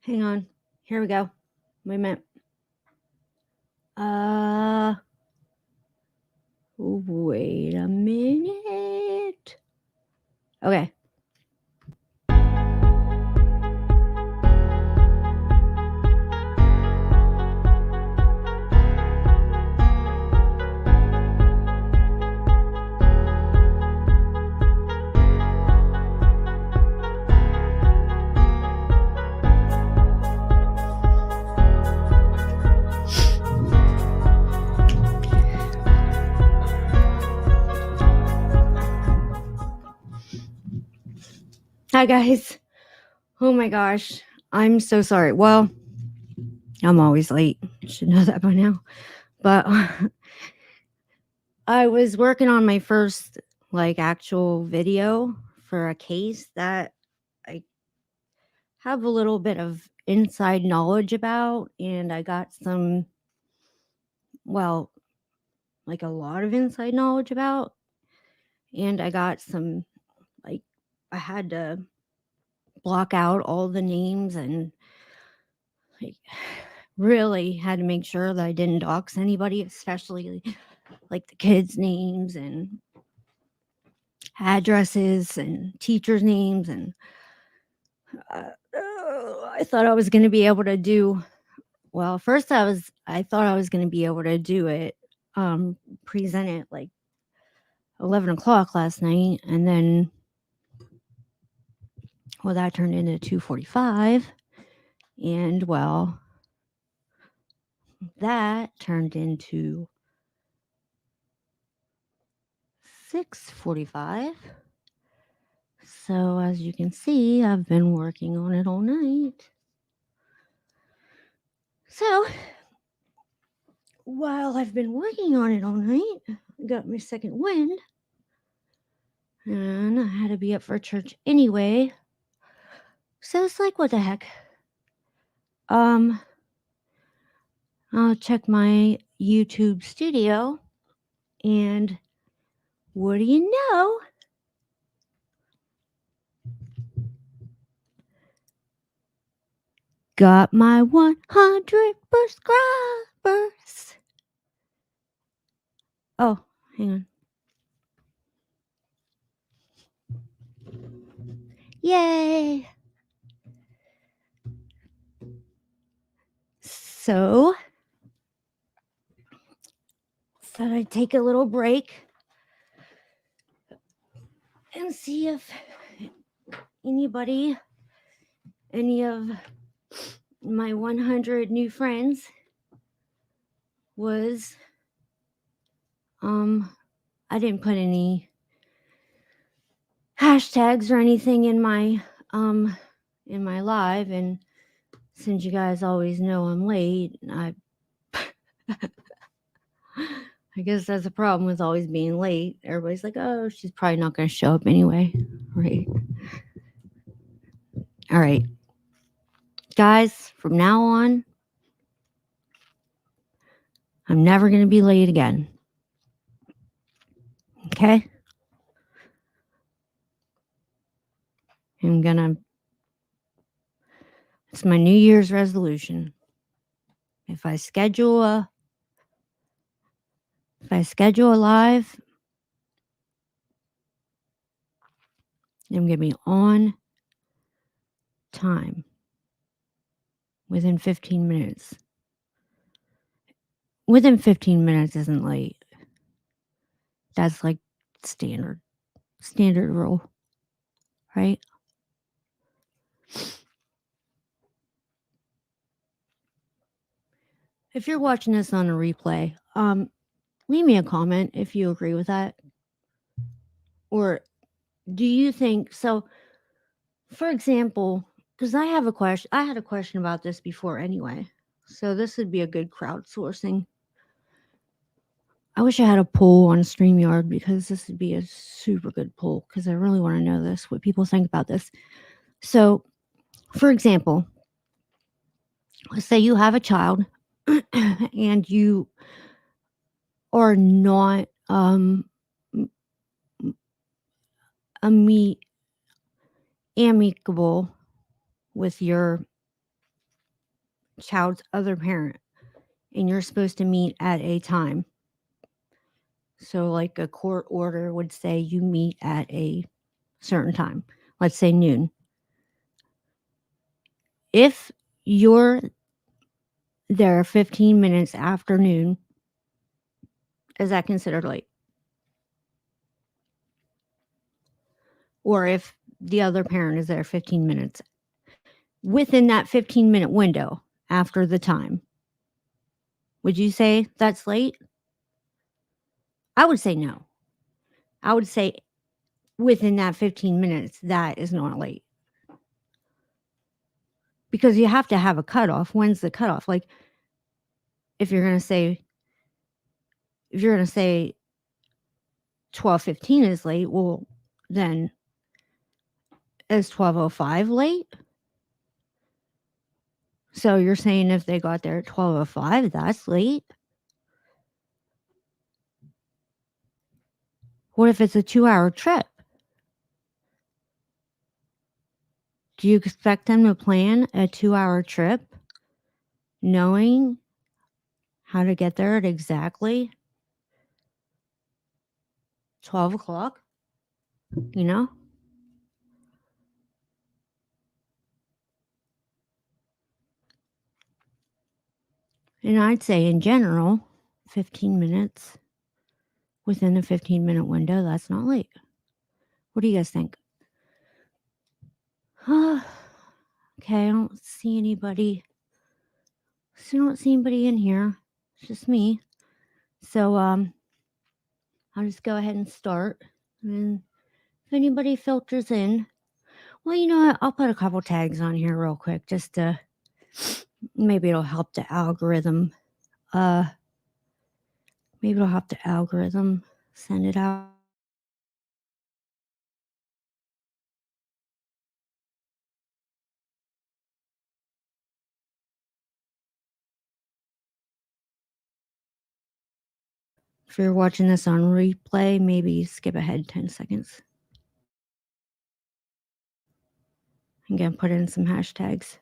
Hang on. Here we go. Wait a minute. Wait a minute. Okay. Hi, guys. Oh my gosh. I'm so sorry. Well, I'm always late. You should know that by now. But I was working on my first actual video for a case that I have a little bit of inside knowledge about, and I got some, well, a lot of inside knowledge about, and I got some, I had to block out all the names and really had to make sure that I didn't dox anybody, especially the kids' names and addresses and teachers' names. And I thought I was going to be able to do, well, first I thought I was going to be able to do it, present it 11 o'clock last night. And then, well, that turned into 2:45. And well, that turned into 6:45. So as you can see, I've been working on it all night. So while I've been working on it all night, I got my second wind, and I had to be up for church anyway. So it's what the heck? I'll check my YouTube studio, and what do you know? Got my 100 subscribers. Oh, hang on. Yay! So, thought I'd take a little break and see if any of my 100 new friends was, I didn't put any hashtags or anything in my live, and since you guys always know I'm late, I guess that's a problem with always being late. Everybody's like, oh, she's probably not going to show up anyway, right? All right, guys, from now on, I'm never going to be late again. Okay? It's my New Year's resolution. If I schedule a live, I'm going to be on time within 15 minutes. Within 15 minutes isn't late. That's standard rule, right? If you're watching this on a replay, leave me a comment if you agree with that. Or do you think so? For example, because I had a question about this before anyway. So this would be a good crowdsourcing. I wish I had a poll on StreamYard, because this would be a super good poll, because I really want to know what people think about this. So, for example, let's say you have a child and you are not amicable with your child's other parent, and you're supposed to meet at a time. So, like a court order would say you meet at a certain time, let's say noon. If you're there 15 minutes after noon, is that considered late? Or if the other parent is there 15 minutes within that 15-minute window after the time, would you say that's late? I would say no. I would say within that 15 minutes, that is not late. Because you have to have a cutoff. When's the cutoff? Like, if you're going to say 12:15 is late, well, then is 12:05 late? So you're saying if they got there at 12:05, that's late? What if it's a 2-hour trip? Do you expect them to plan a 2-hour trip knowing how to get there at exactly 12 o'clock? You know? And I'd say in general, 15 minutes within the 15-minute window, that's not late. What do you guys think? Okay, I don't see anybody. So I don't see anybody in here. It's just me. So I'll just go ahead and start. And if anybody filters in, well, you know what? I'll put a couple tags on here real quick just to maybe it'll help the algorithm. Maybe it'll help the algorithm send it out. If you're watching this on replay, maybe skip ahead 10 seconds. I'm going to put in some hashtags.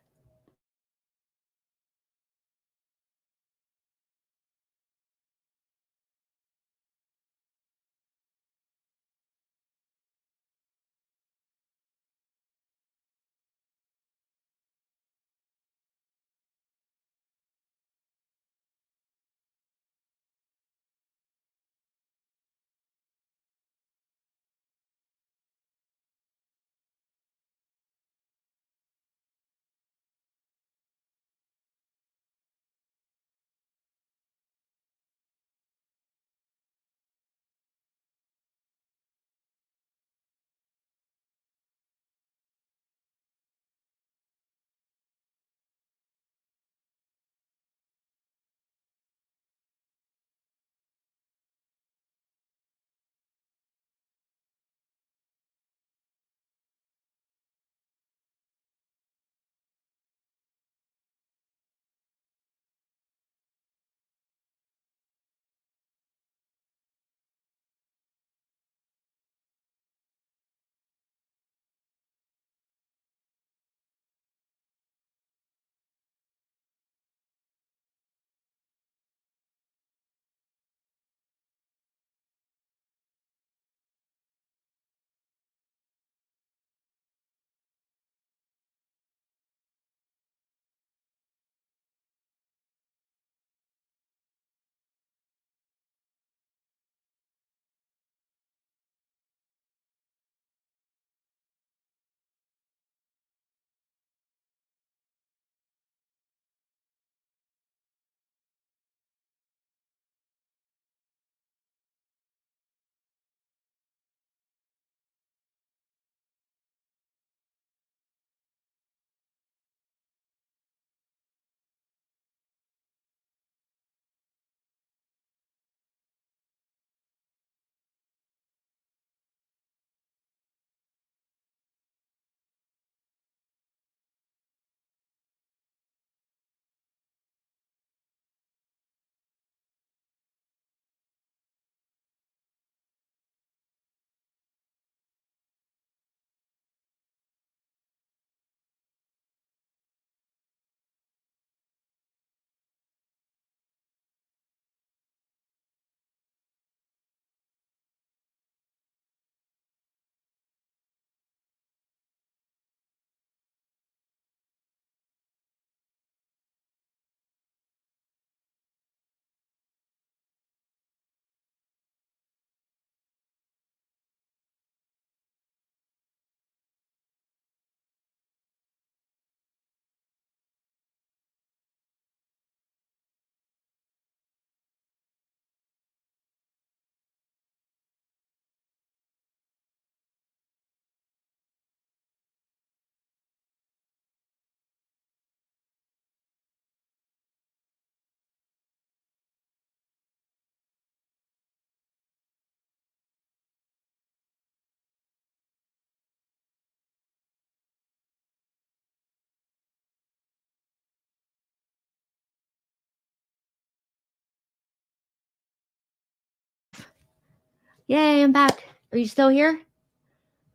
Yay, I'm back. Are you still here?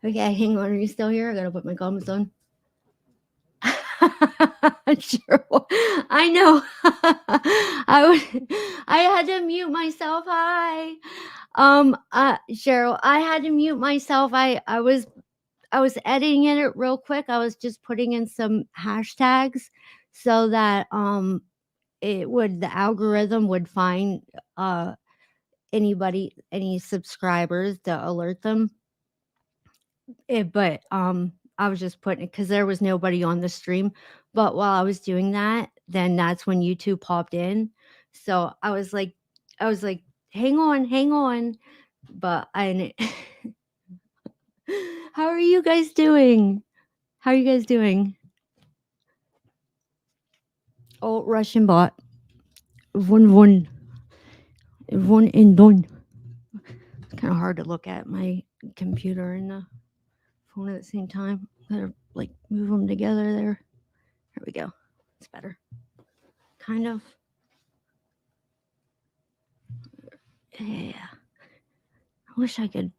Okay, hang on. Are you still here? I gotta put my comments on. Sure. I know. I had to mute myself. Hi. Cheryl, I had to mute myself. I was editing it real quick. I was just putting in some hashtags so that the algorithm would find any subscribers to alert them. But I was just putting it because there was nobody on the stream. But while I was doing that, then that's when YouTube popped in. So I was like, hang on. But I how are you guys doing? How are you guys doing? Oh, Russian bot. One and done. It's kind of hard to look at my computer and the phone at the same time. Gotta like move them together there. There we go. It's better. Kind of. Yeah. I wish I could.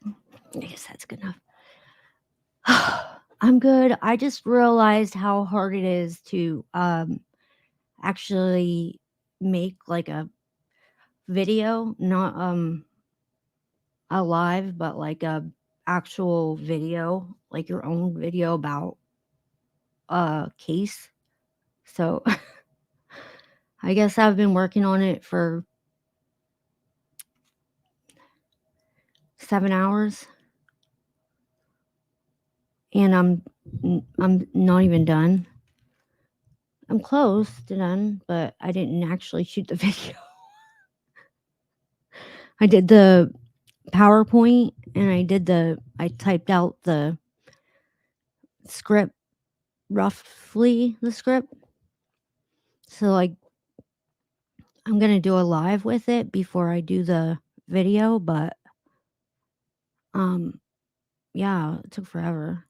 I guess that's good enough. I'm good. I just realized how hard it is to actually make like a video, not a live, but like a actual video, like your own video about a case. So I guess I've been working on it for 7 hours and I'm not even done. I'm close to done, but I didn't actually shoot the video. I did the PowerPoint and I typed out the script, roughly the script. So like I'm going to do a live with it before I do the video, but yeah, it took forever.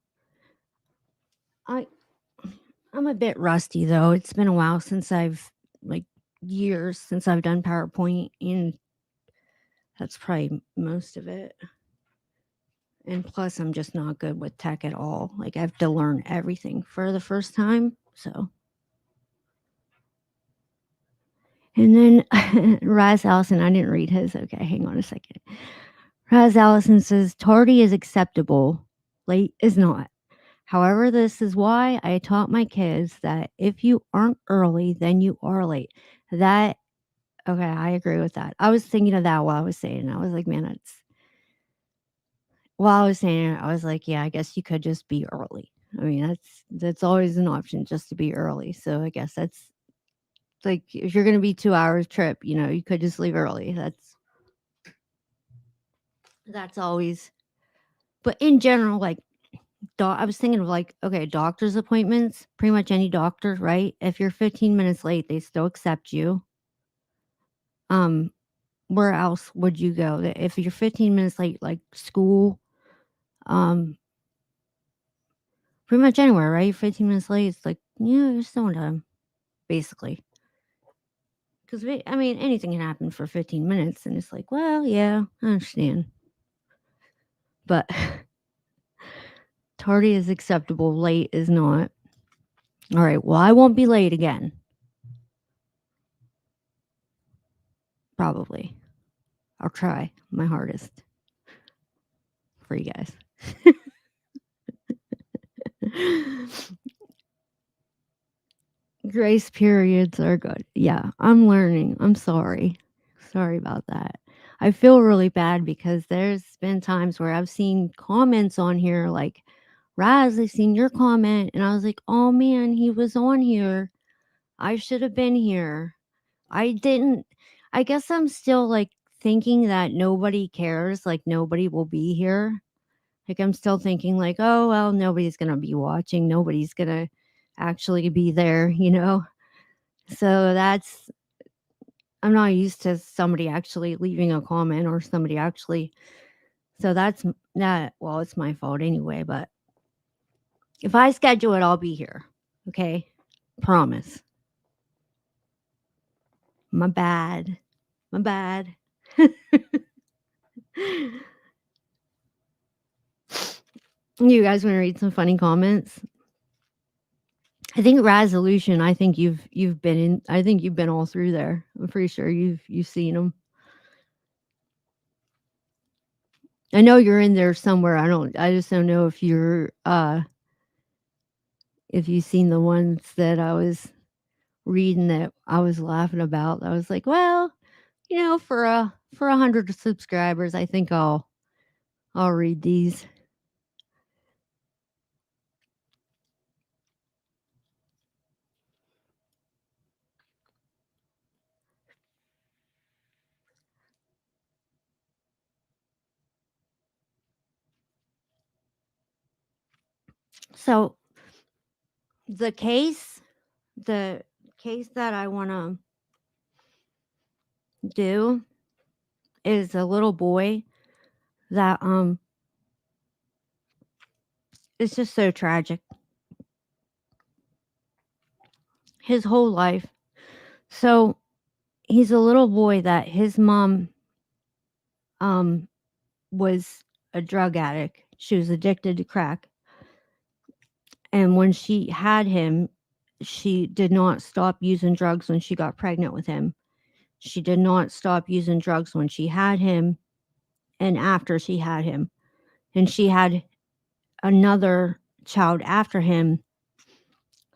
I'm a bit rusty though. It's been a while since years since I've done PowerPoint, and that's probably most of it. And plus I'm just not good with tech at all. Like I have to learn everything for the first time. So and then Raz Allison, I didn't read his. Okay, hang on a second. Raz Allison says tardy is acceptable, late is not. However, this is why I taught my kids that if you aren't early, then you are late. That okay, I agree with that. I was thinking of that while I was saying it. I was like, man, while I was saying it, I was like, yeah, I guess you could just be early. I mean, that's always an option just to be early. So I guess that's like if you're gonna be 2 hours trip, you could just leave early. That's always but in general, like I was thinking of like, okay, doctor's appointments, pretty much any doctor, right? If you're 15 minutes late, they still accept you. Where else would you go? If you're 15 minutes late, like school, pretty much anywhere, right? You're 15 minutes late, it's like, yeah, you're still on time, basically. Because I mean, anything can happen for 15 minutes, and it's like, well, yeah, I understand, but tardy is acceptable, late is not. All right, well, I won't be late again. Probably. I'll try my hardest for you guys. Grace periods are good. Yeah, I'm learning. I'm sorry. Sorry about that. I feel really bad because there's been times where I've seen comments on here like, Raz, I seen your comment. And I was like, oh man, he was on here. I should have been here. I didn't. I guess I'm still like thinking that nobody cares. Like nobody will be here. Like I'm still thinking like, oh, well, nobody's going to be watching. Nobody's going to actually be there. So I'm not used to somebody actually leaving a comment or somebody actually. So that's that. Well, it's my fault anyway, but if I schedule it, I'll be here. Okay. Promise. My bad. My bad. You guys want to read some funny comments? I think resolution. I think you've been in. I think you've been all through there. I'm pretty sure you've seen them. I know you're in there somewhere. I just don't know if you're if you've seen the ones that I was reading that I was laughing about. I was like, well, for 100 subscribers, I think I'll read these. So the case the case that I want to do is a little boy that it's just so tragic. His whole life. So he's a little boy that his mom um was a drug addict. She was addicted to crack. And when she had him, she did not stop using drugs when she got pregnant with him. She did not stop using drugs when she had him and after she had him. And she had another child after him.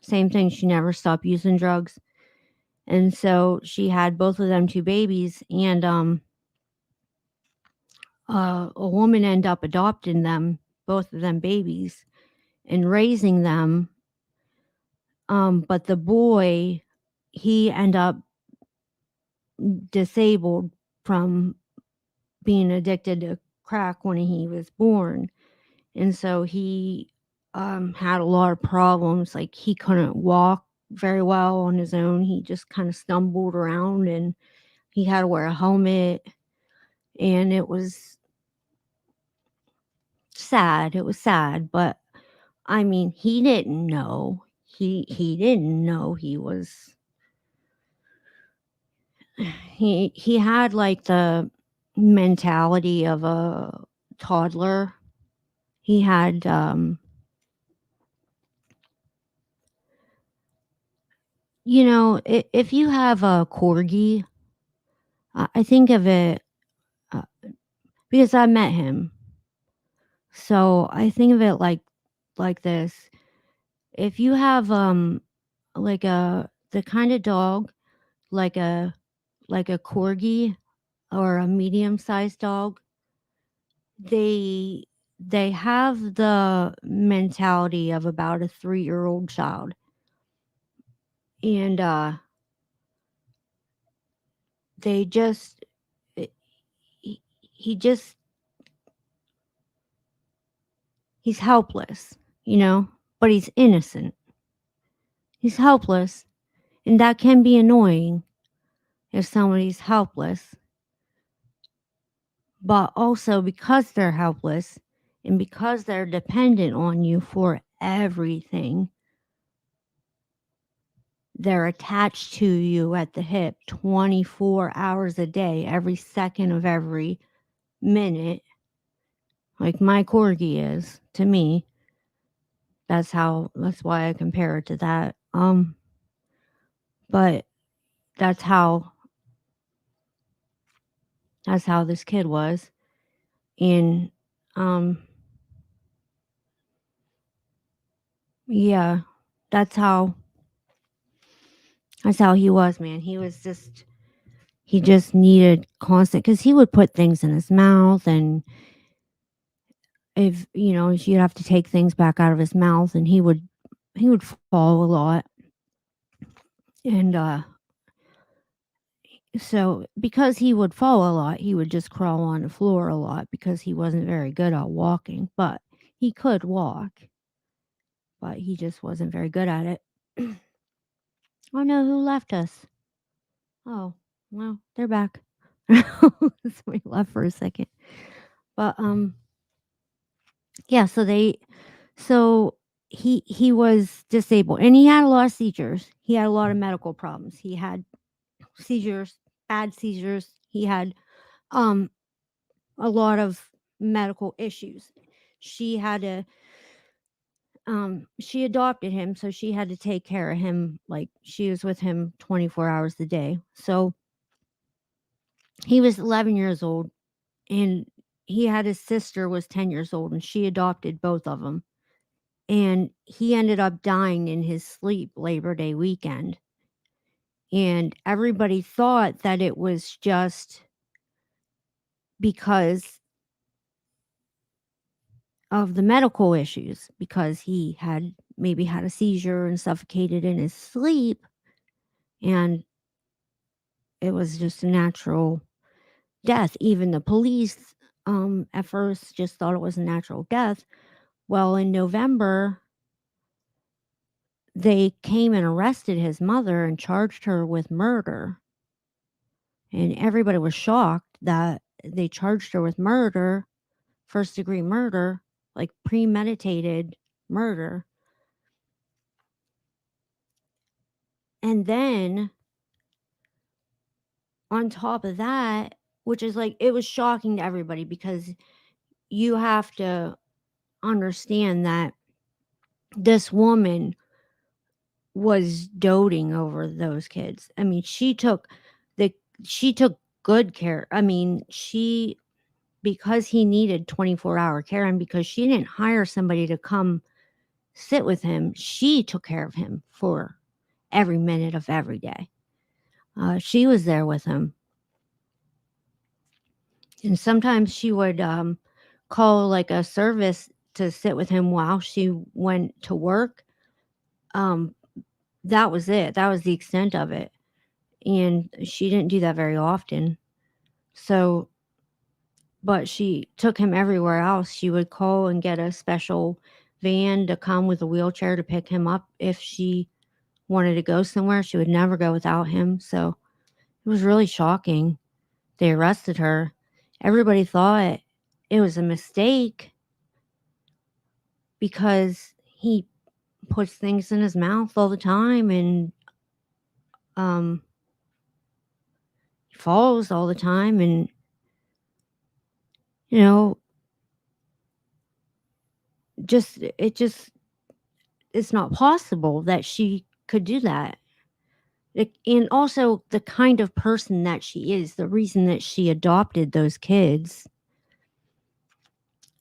Same thing. She never stopped using drugs. And so she had both of them 2 babies, and a woman ended up adopting them, both of them babies, and raising them. But the boy, he ended up disabled from being addicted to crack when he was born. And so he had a lot of problems. Like he couldn't walk very well on his own. He just kind of stumbled around, and he had to wear a helmet. And it was sad. It was sad. But I mean, he didn't know. He didn't know he was he had like the mentality of a toddler. He had if you have a corgi, I think of it uh, because I met him. So I think of it like this. If you have like the kind of dog like a corgi or a medium-sized dog, they they have the mentality of about a 3-year-old child. And they just he, he just he's helpless, but he's innocent. He's helpless, and that can be annoying if somebody's helpless. But also because they're helpless and because they're dependent on you for everything, they're attached to you at the hip 24 hours a day, every second of every minute, like my corgi is to me. That's why I compare it to that. But that's how this kid was. And yeah, that's how he was, man. He just needed constant, because he would put things in his mouth, and if you'd have to take things back out of his mouth, and he would fall a lot. And so because he would fall a lot, he would just crawl on the floor a lot because he wasn't very good at walking. But he could walk, but he just wasn't very good at it. Oh no, who left us? Oh, well, they're back. Somebody left for a second. But yeah, so he was disabled, and he had a lot of seizures. He had a lot of medical problems. He had seizures, bad seizures. He had um a lot of medical issues. She had to she adopted him, so she had to take care of him. Like, she was with him 24 hours a day. So he was 11 years old, and he had his sister was 10 years old, and she adopted both of them. And he ended up dying in his sleep Labor Day weekend. And everybody thought that it was just because of the medical issues, because he had maybe had a seizure and suffocated in his sleep, and it was just a natural death. Even the police at first just thought it was a natural death. Well, in November, they came and arrested his mother and charged her with murder. And everybody was shocked that they charged her with murder, first degree murder, like premeditated murder. And then on top of that, which is like, it was shocking to everybody, because you have to understand that this woman was doting over those kids. I mean, she took good care. I mean, because he needed 24-hour care, and because she didn't hire somebody to come sit with him, she took care of him for every minute of every day. She was there with him. And sometimes she would call like a service to sit with him while she went to work. That was it. That was the extent of it. And she didn't do that very often. So, but she took him everywhere else. She would call and get a special van to come with a wheelchair to pick him up if she wanted to go somewhere. She would never go without him. So it was really shocking. They arrested her. Everybody thought it was a mistake because he puts things in his mouth all the time, and he falls all the time, and you know, it's not possible that she could do that. And also the kind of person that she is, the reason that she adopted those kids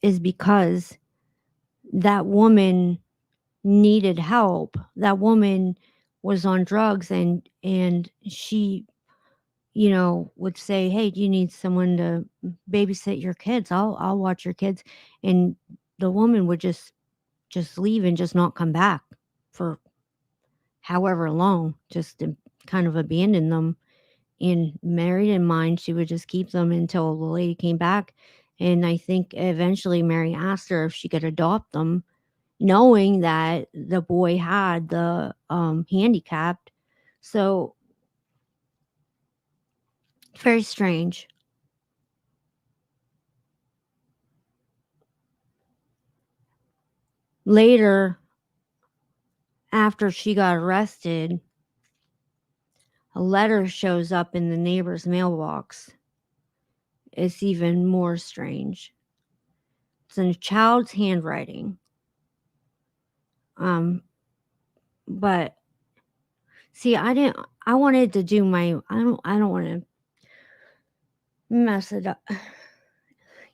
is because that woman needed help. That woman was on drugs, and she, would say, "Hey, do you need someone to babysit your kids? I'll watch your kids." And the woman would just leave and just not come back for however long, just to kind of abandon them. And Mary didn't mind. She would just keep them until the lady came back. And I think eventually Mary asked her if she could adopt them, knowing that the boy had the handicapped. So very strange. Later, after she got arrested, a letter shows up in the neighbor's mailbox. It's even more strange. It's in a child's handwriting. But see, I wanted to do I don't want to mess it up.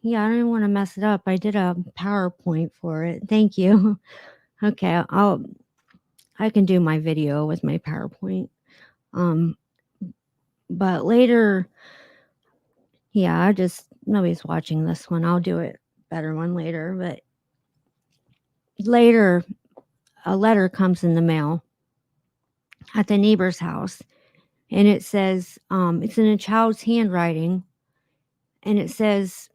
Yeah, I didn't want to mess it up. I did a PowerPoint for it. Thank you. Okay, I can do my video with my PowerPoint. But later, yeah, nobody's watching this one. I'll do it better one later. But later, a letter comes in the mail at the neighbor's house, and it says, it's in a child's handwriting, and it says,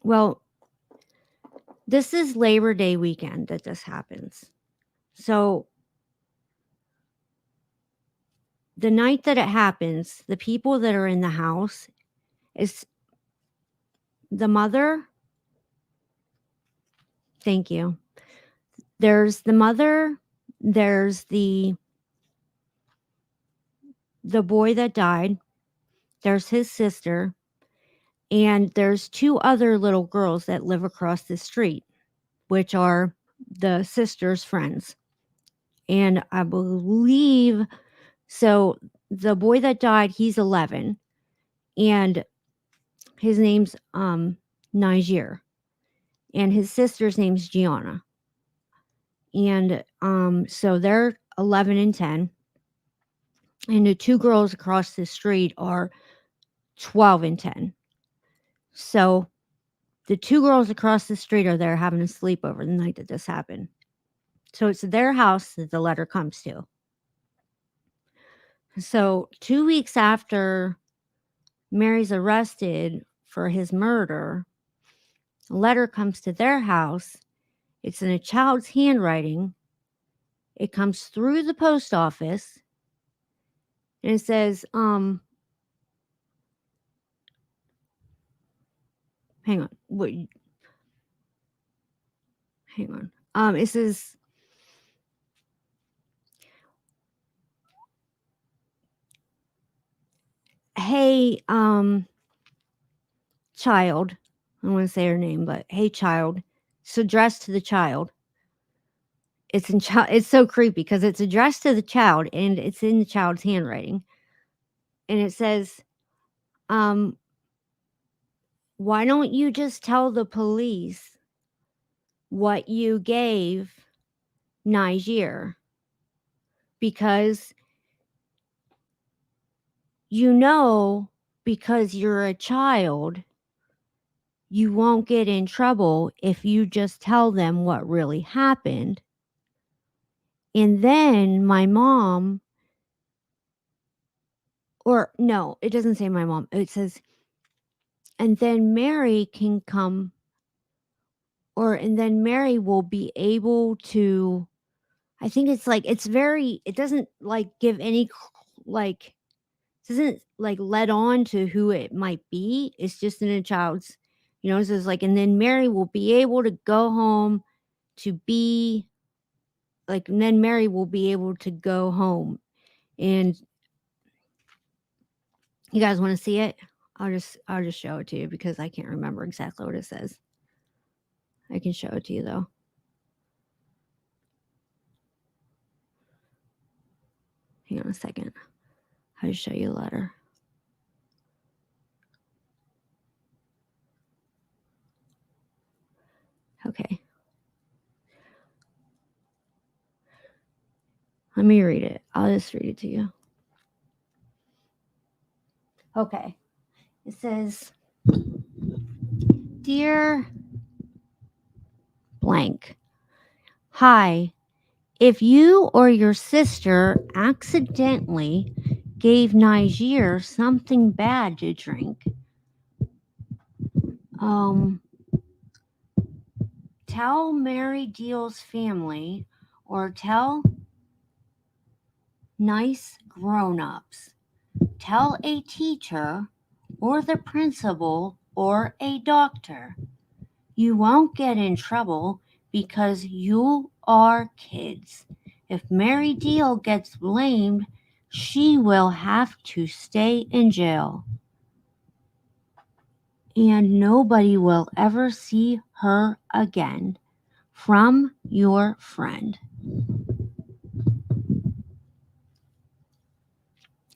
well, this is Labor Day weekend that this happens. So the night that it happens, the people that are in the house is the mother. Thank you. There's the mother, there's the boy that died, there's his sister, And there's 2 other little girls that live across the street, which are the sister's friends. And I believe so the boy that died, he's 11, and his name's NIJER, and his sister's name's GIANNA. And so they're 11 and 10, and the 2 girls across the street are 12 and 10. So the 2 girls across the street are there having a sleepover the night that this happened. So it's their house that the letter comes to. So 2 weeks after Mary's arrested for his murder, a letter comes to their house. It's in a child's handwriting. It comes through the post office, and it says, hang on, wait, hang on. It says, hey, child. I don't want to say her name, but hey, child. It's addressed to the child. It's in child. It's so creepy because it's addressed to the child and it's in the child's handwriting, and it says, why don't you just tell the police what you gave NIJER? Because because you're a child, you won't get in trouble if you just tell them what really happened. And then my mom, or no, it doesn't say my mom. It says, and then Mary can come, and then Mary will be able to, I think it's like, it doesn't like give any, like, doesn't like let on to who it might be. It's just in a child's, it says like, and then Mary will be able to go home to be like, and then Mary will be able to go home. And you guys want to see it? I'll just show it to you because I can't remember exactly what it says. I can show it to you though. Hang on a second. I'll just show you the letter. Okay. Let me read it. I'll just read it to you. Okay. It says, Dear blank, hi, if you or your sister accidentally gave NIJER something bad to drink, tell Mary Deal's family or tell nice grown-ups. Tell a teacher or the principal or a doctor. You won't get in trouble because you are kids. If Mary Deal gets blamed, she will have to stay in jail. And nobody will ever see her again. From your friend.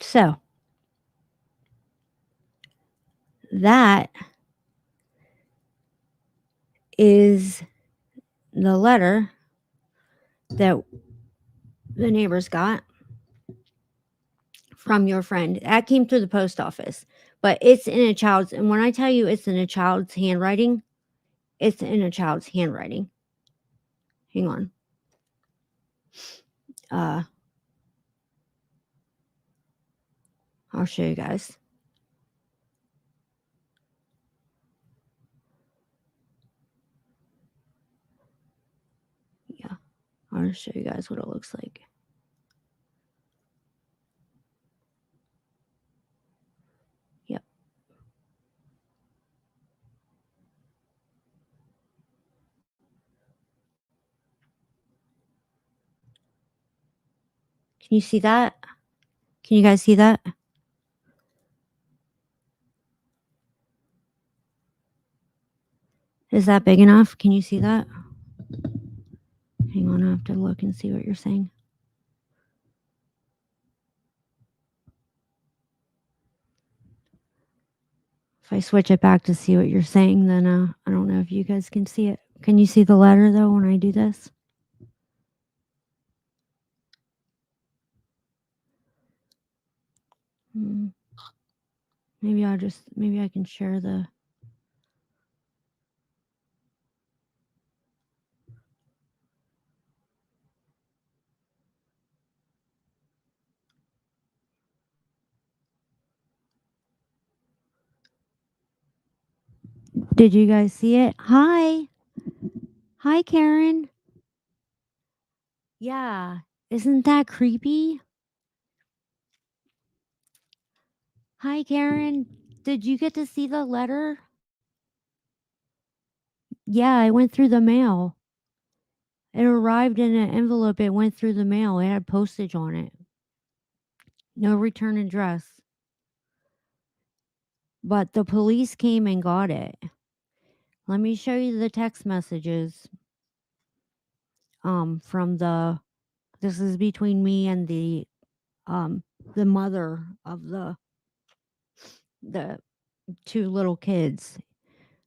So, that is the letter that the neighbors got from your friend. That came through the post office, but it's in a child's, and when I tell you it's in a child's handwriting, it's in a child's handwriting. Hang on. I'll show you guys. Yeah, I'll show you guys what it looks like. Yep. Can you see that? Can you guys see that? Is that big enough? Can you see that? Hang on, I have to look and see what you're saying. If I switch it back to see what you're saying, then I don't know if you guys can see it. Can you see the letter though when I do this? Maybe I can share the. Did you guys see it? Hi. Hi, Karen. Yeah. Isn't that creepy? Hi, Karen. Did you get to see the letter? Yeah, I went through the mail. It arrived in an envelope. It went through the mail. It had postage on it. No return address. But the police came and got it. Let me show you the text messages. From this is between me and the mother of the two little kids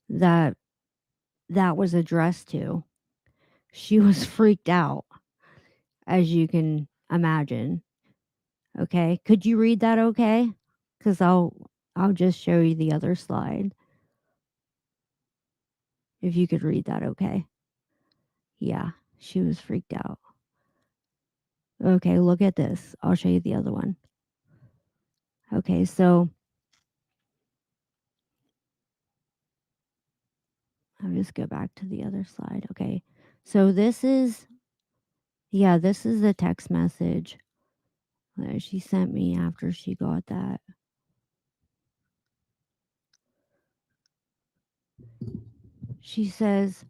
that was addressed to. She was freaked out, as you can imagine. Okay, could you read that? Okay, because I'll just show you the other slide. If you could read that, okay. Yeah, she was freaked out. Okay, look at this. I'll show you the other one. Okay, so I'll just go back to the other slide. Okay, so this is the text message that she sent me after she got that. She says,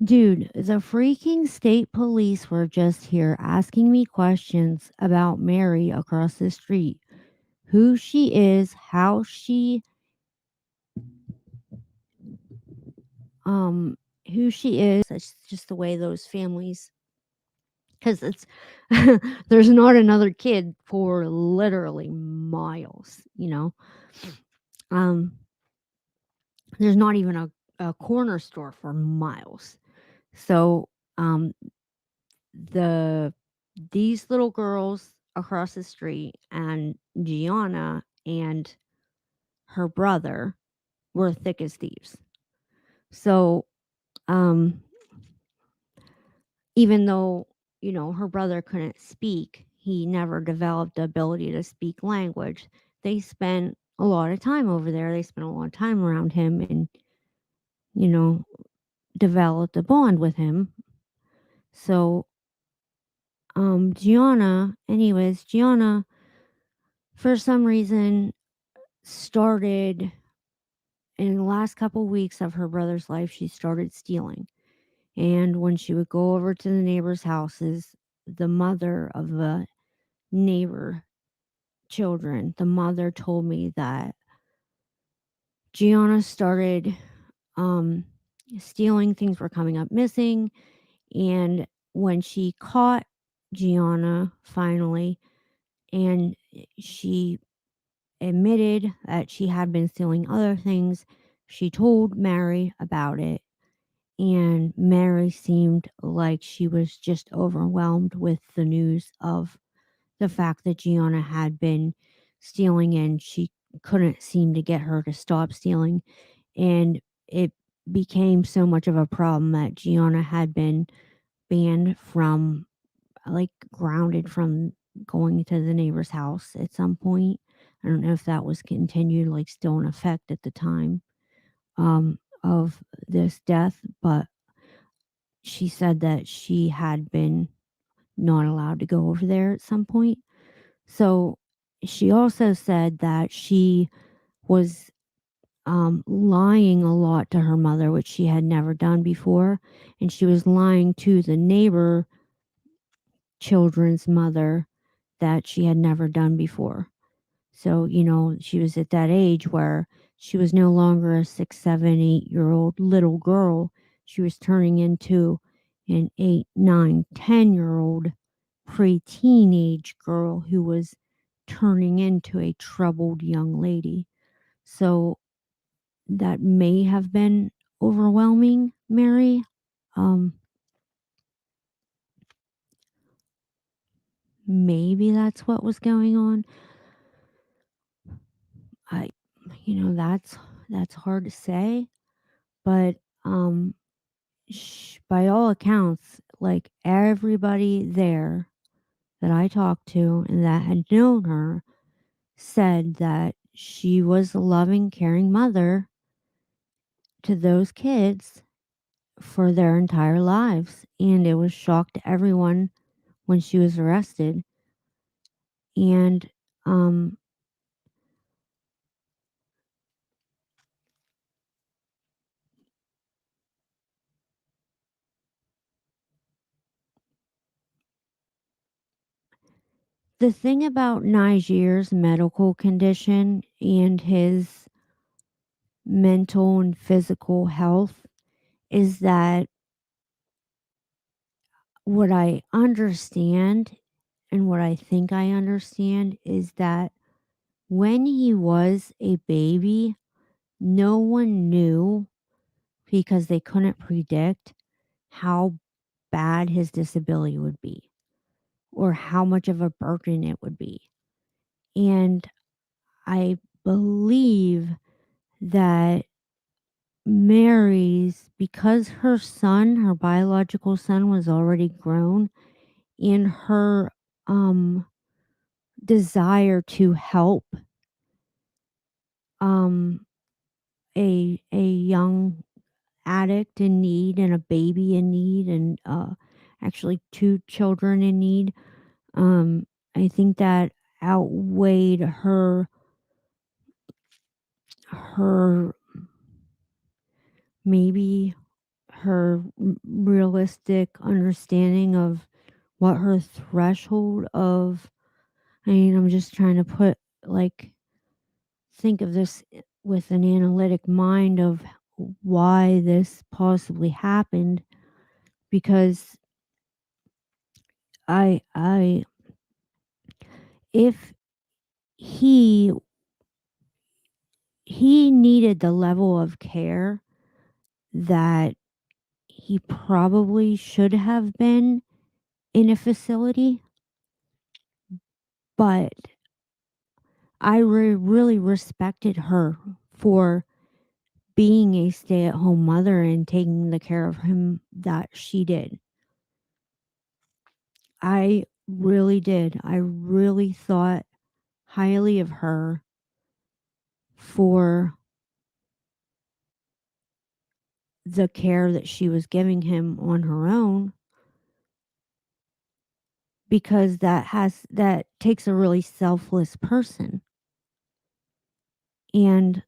dude, the freaking state police were just here asking me questions about Mary across the street. Who she is, how she who she is. That's just the way those families, because it's there's not another kid for literally miles, there's not even a corner store for miles. So these little girls across the street and Gianna and her brother were thick as thieves. So even though, her brother couldn't speak, he never developed the ability to speak language. They spent a lot of time over there. They spent a lot of time around him and, developed a bond with him. So, Gianna, for some reason, started in the last couple weeks of her brother's life, she started stealing. And when she would go over to the neighbors' houses, the mother of the neighbor children, the mother told me that Gianna started stealing, things were coming up missing. And when she caught Gianna finally, and she admitted that she had been stealing other things, she told Mary about it. And Mary seemed like she was just overwhelmed with the news of the fact that Gianna had been stealing, and she couldn't seem to get her to stop stealing. And it became so much of a problem that Gianna had been banned from, grounded from going to the neighbor's house at some point. I don't know if that was continued, still in effect at the time of this death, but she said that she had been not allowed to go over there at some point. So she also said that she was lying a lot to her mother, which she had never done before. And she was lying to the neighbor children's mother that she had never done before. So, she was at that age where She was no longer a 6, 7, 8-year-old little girl. She was turning into an 8, 9, 10-year-old pre-teenage girl who was turning into a troubled young lady. So that may have been overwhelming, Mary. Um, Maybe that's what was going on. I, that's hard to say, but by all accounts, like everybody there that I talked to and that had known her said that she was a loving, caring mother to those kids for their entire lives. And it was shock to everyone when she was arrested. And um, the thing about NIJER's medical condition and his mental and physical health is that what I understand and what I think I understand is that when he was a baby, no one knew because they couldn't predict how bad his disability would be or how much of a burden it would be. And I believe that Mary's, because her biological son, was already grown, in her desire to help um a young addict in need and a baby in need and actually two children in need, I think that outweighed her maybe her realistic understanding of what her threshold of, I mean, I'm just trying to put, like, think of this with an analytic mind of why this possibly happened, because I if he he needed the level of care that he probably should have been in a facility, but really respected her for being a stay-at-home mother and taking the care of him that she did. I really did. I really thought highly of her for the care that she was giving him on her own, because that takes a really selfless person. And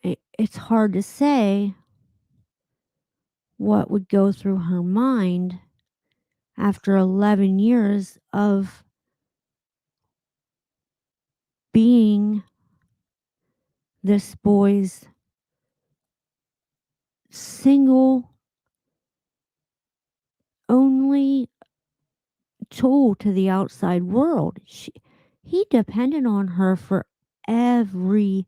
it's hard to say what would go through her mind after 11 years of being this boy's single only tool to the outside world. He depended on her for everything.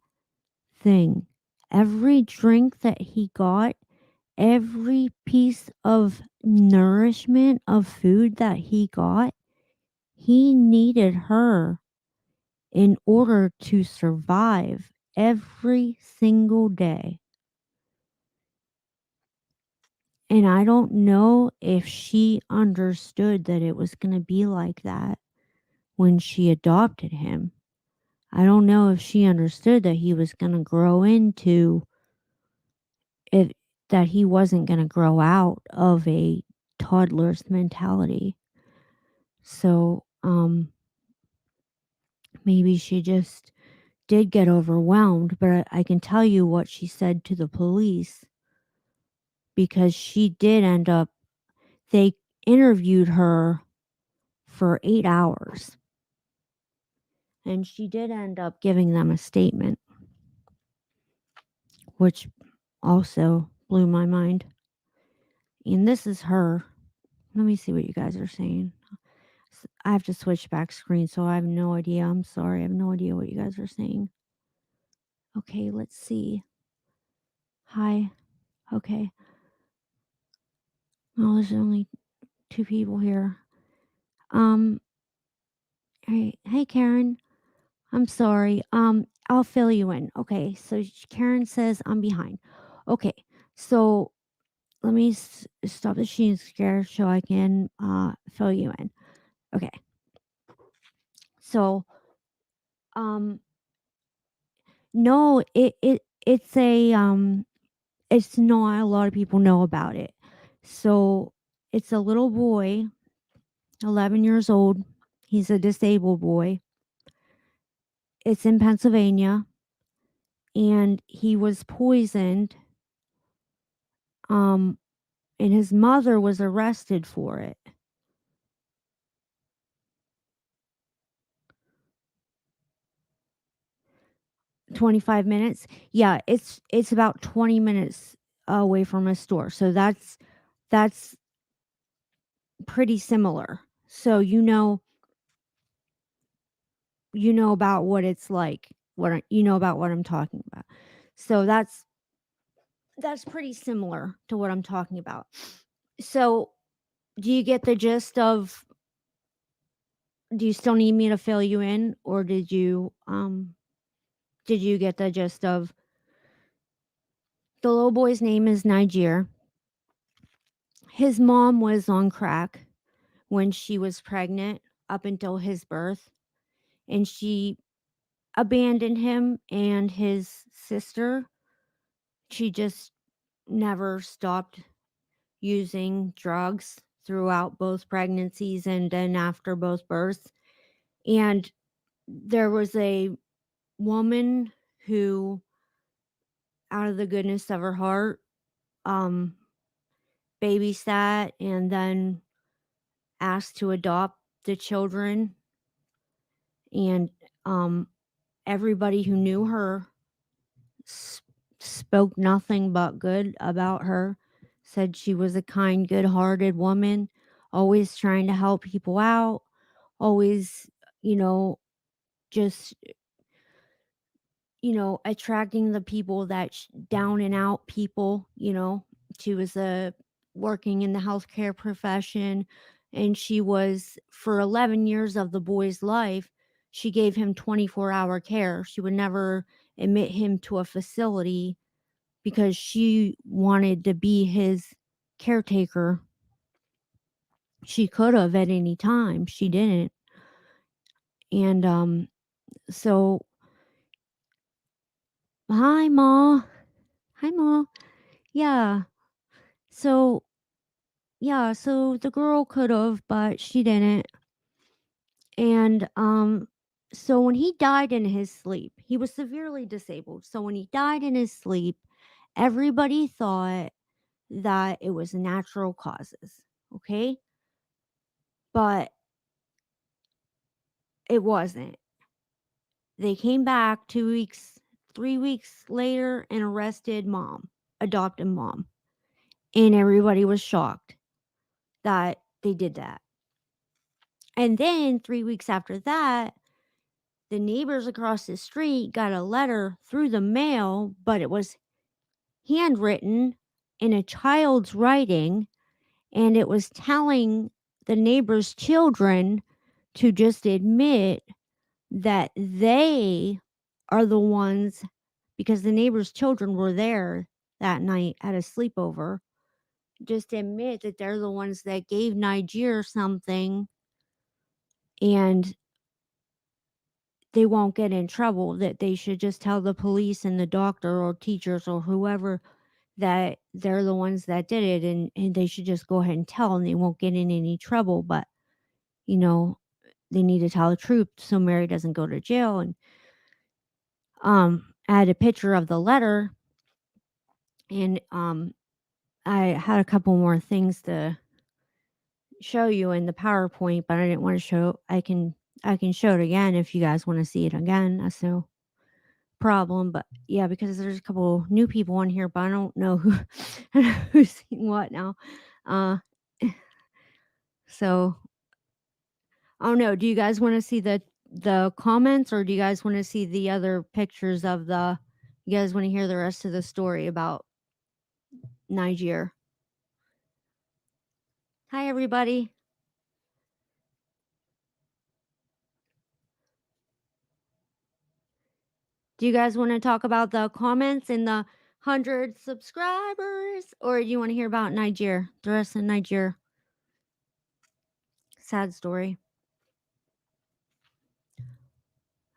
Every drink that he got, every piece of nourishment of food that he got, he needed her in order to survive every single day. And I don't know if she understood that it was going to be like that when she adopted him. I don't know if she understood that he was going to grow into it, that he wasn't going to grow out of a toddler's mentality. So, maybe she just did get overwhelmed, but I can tell you what she said to the police, because she did end up, they interviewed her for 8 hours. And she did end up giving them a statement, which also blew my mind. And this is her. Let me see what you guys are saying. I have to switch back screen, so I have no idea. I'm sorry. I have no idea what you guys are saying. Okay, let's see. Hi. Okay. Oh, there's only 2 people here. Hey, Karen. I'm sorry. I'll fill you in. Okay, so Karen says I'm behind. Okay, so let me stop the sheen scare so I can fill you in. Okay. So, no, it's it's not a lot of people know about it. So it's a little boy, 11 years old. He's a disabled boy. It's in Pennsylvania, and he was poisoned. And his mother was arrested for it. 25 minutes. Yeah, it's about 20 minutes away from a store. So that's pretty similar. So you know about what it's like, you know about what I'm talking about. So that's pretty similar to what I'm talking about. So, do you get the gist of do you still need me to fill you in, or did you get the gist of the little boy's name is NIJER. His mom was on crack when she was pregnant up until his birth, and she abandoned him and his sister. She just never stopped using drugs throughout both pregnancies and then after both births. And there was a woman who, out of the goodness of her heart, um, babysat and then asked to adopt the children. And everybody who knew her spoke nothing but good about her, said she was a kind, good-hearted woman, always trying to help people out, always, you know, just, attracting the people that down and out people, She was working in the healthcare profession, and she was, for 11 years of the boy's life, she gave him 24-hour care. She would never admit him to a facility because she wanted to be his caretaker. She could have at any time. She didn't. And so hi, Ma. Hi, Ma. Yeah. So so the girl could have, but she didn't. And so when he died in his sleep, he was severely disabled. So when he died in his sleep, everybody thought that it was natural causes. Okay? But it wasn't. They came back 2 weeks, 3 weeks later and arrested mom, adopted mom. And everybody was shocked that they did that. And then 3 weeks after that, the neighbors across the street got a letter through the mail, but it was handwritten in a child's writing, and it was telling the neighbors' children to just admit that they are the ones, because the neighbors' children were there that night at a sleepover, just admit that they're the ones that gave Niger something, and they won't get in trouble, that they should just tell the police and the doctor or teachers or whoever that they're the ones that did it, and they should just go ahead and tell, and they won't get in any trouble. But you know they need to tell the truth so Mary doesn't go to jail. And I had a picture of the letter, and I had a couple more things to show you in the PowerPoint, but I didn't want to show. I can show it again if you guys want to see it again. That's no problem. But yeah, because there's a couple new people on here, but I don't know who's seen what now. Uh, so I don't know. Do you guys want to see the comments, or do you guys want to see the other pictures of the? You guys want to hear the rest of the story about NIJER? Hi, everybody. Do you guys want to talk about the comments and the 100 subscribers, or do you want to hear about NIJER, the rest of NIJER? Sad story.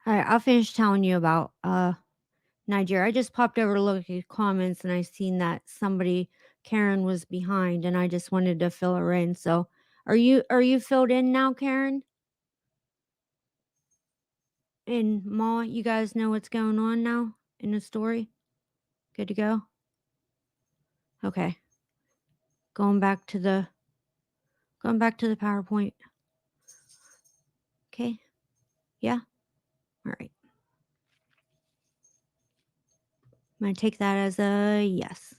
All right, I'll finish telling you about NIJER. I just popped over to look at comments, and I seen that Karen was behind, and I just wanted to fill her in. So, are you filled in now, Karen? And Ma, you guys know what's going on now in the story? Good to go? Okay. Going back to the PowerPoint. Okay. Yeah. All right. I'm going to take that as a yes.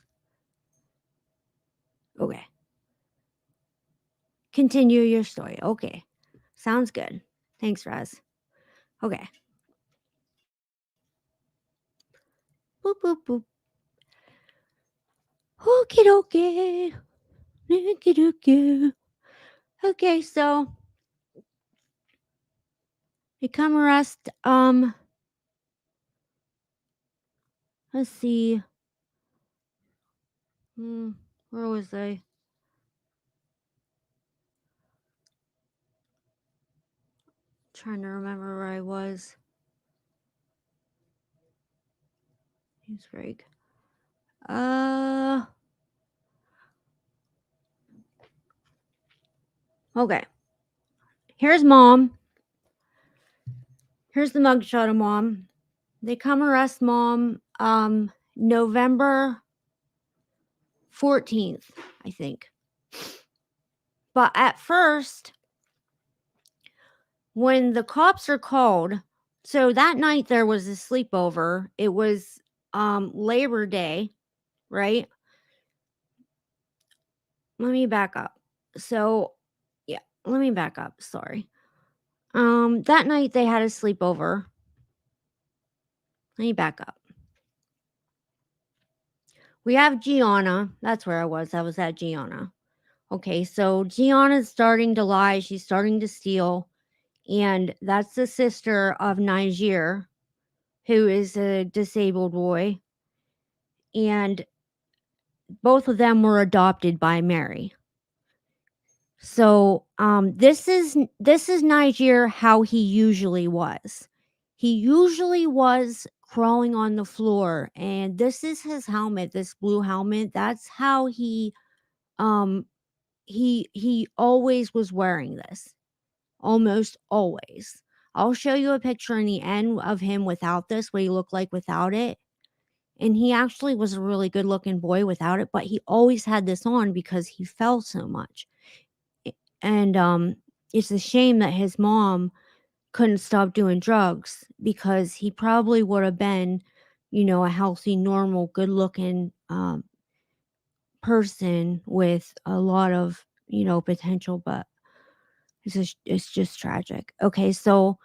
Okay. Continue your story. Okay. Sounds good. Thanks, Raz. Okay. Boop, boop, boop. Okie dokie. Okie dokie. Okay, so we come arrest. Let's see. Where was I? Trying to remember where I was. News break. Okay. Here's Mom. Here's the mugshot of Mom. They come arrest Mom November 14th, I think. But at first, when the cops are called, so that night there was a sleepover. It was Labor Day, right? Let me back up. So, yeah, let me back up. Sorry. That night they had a sleepover. Let me back up. We have Gianna. That's where I was. I was at Gianna. Okay, so Gianna's starting to lie. She's starting to steal. And that's the sister of NIJER, who is a disabled boy. And both of them were adopted by Mary. So this is NIJER how he usually was. He usually was crawling on the floor, and this is his helmet, this blue helmet. That's how he always was wearing this. Almost always. I'll show you a picture in the end of him without this, what he looked like without it. And he actually was a really good looking boy without it, but he always had this on because he fell so much. And it's a shame that his mom couldn't stop doing drugs, because he probably would have been, a healthy, normal, good looking person with a lot of, potential, but it's just tragic. Okay, so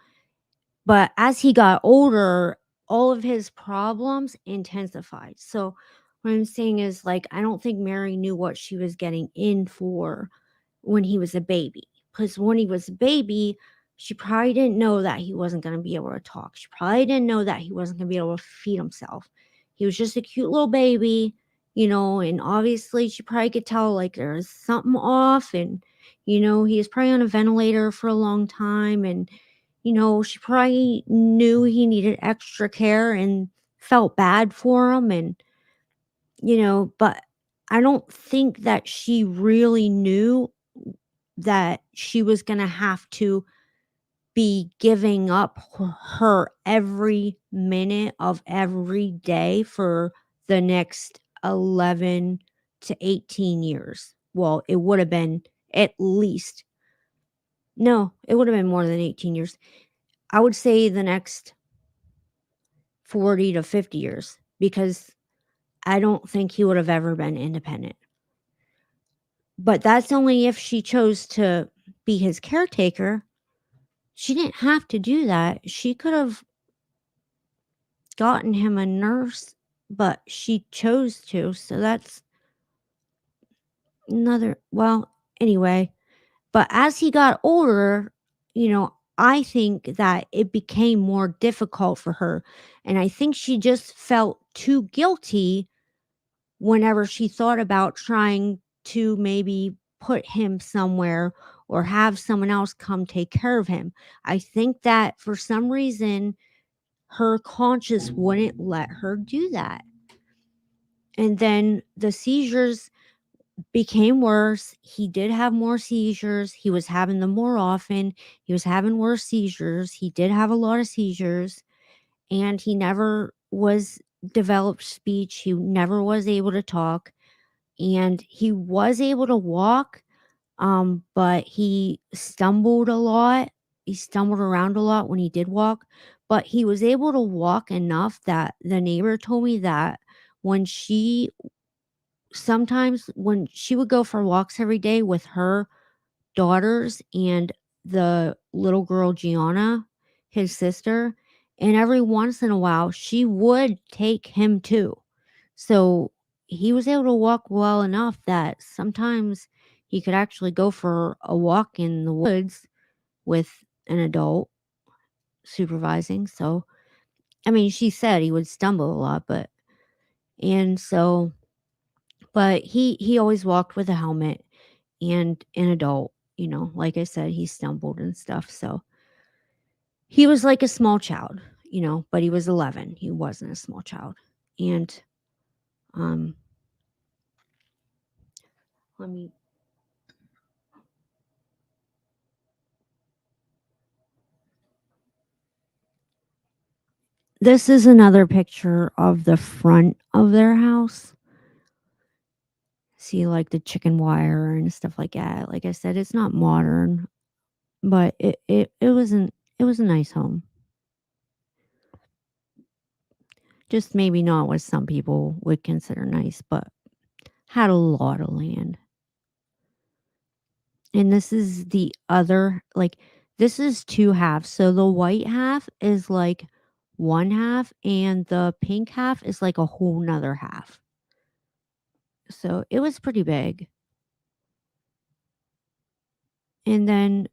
but as he got older, all of his problems intensified. So what I'm saying is, like, I don't think Mary knew what she was getting in for when he was a baby. Because when he was a baby, she probably didn't know that he wasn't going to be able to talk. She probably didn't know that he wasn't going to be able to feed himself. He was just a cute little baby, and obviously she probably could tell, like, there was something off, and, he was probably on a ventilator for a long time, and, she probably knew he needed extra care and felt bad for him, and, but I don't think that she really knew that she was going to have to be giving up her every minute of every day for the next 11 to 18 years. Well, it would have been at least No, it would have been more than 18 years. I would say the next 40 to 50 years because I don't think he would have ever been independent. But that's only if she chose to be his caretaker. She didn't have to do that. She could have gotten him a nurse, but she chose to. So that's well, anyway. But as he got older, I think that it became more difficult for her. And I think she just felt too guilty whenever she thought about trying to maybe put him somewhere or have someone else come take care of him. I think that for some reason, her conscience wouldn't let her do that. And then the seizures became worse. He did have more seizures. He was having them more often. He was having worse seizures. He did have a lot of seizures, and he never was developed speech. He never was able to talk, and he was able to walk, but he stumbled a lot. He stumbled around a lot when he did walk, but he was able to walk enough that the neighbor told me that when she sometimes when she would go for walks every day with her daughters and the little girl Gianna, his sister, and every once in a while she would take him too. So he was able to walk well enough that sometimes he could actually go for a walk in the woods with an adult supervising. So, I mean, she said he would stumble a lot, and so, but he always walked with a helmet and an adult, like I said, he stumbled and stuff. So he was like a small child, but he was 11. He wasn't a small child. And um let me This is another picture of the front of their house. See, like the chicken wire and stuff like that. Like I said, it's not modern, but it was a nice home. Just maybe not what some people would consider nice, but had a lot of land. And this is the other, like, this is two halves. So the white half is like one half, and the pink half is like a whole nother half. So it was pretty big. And then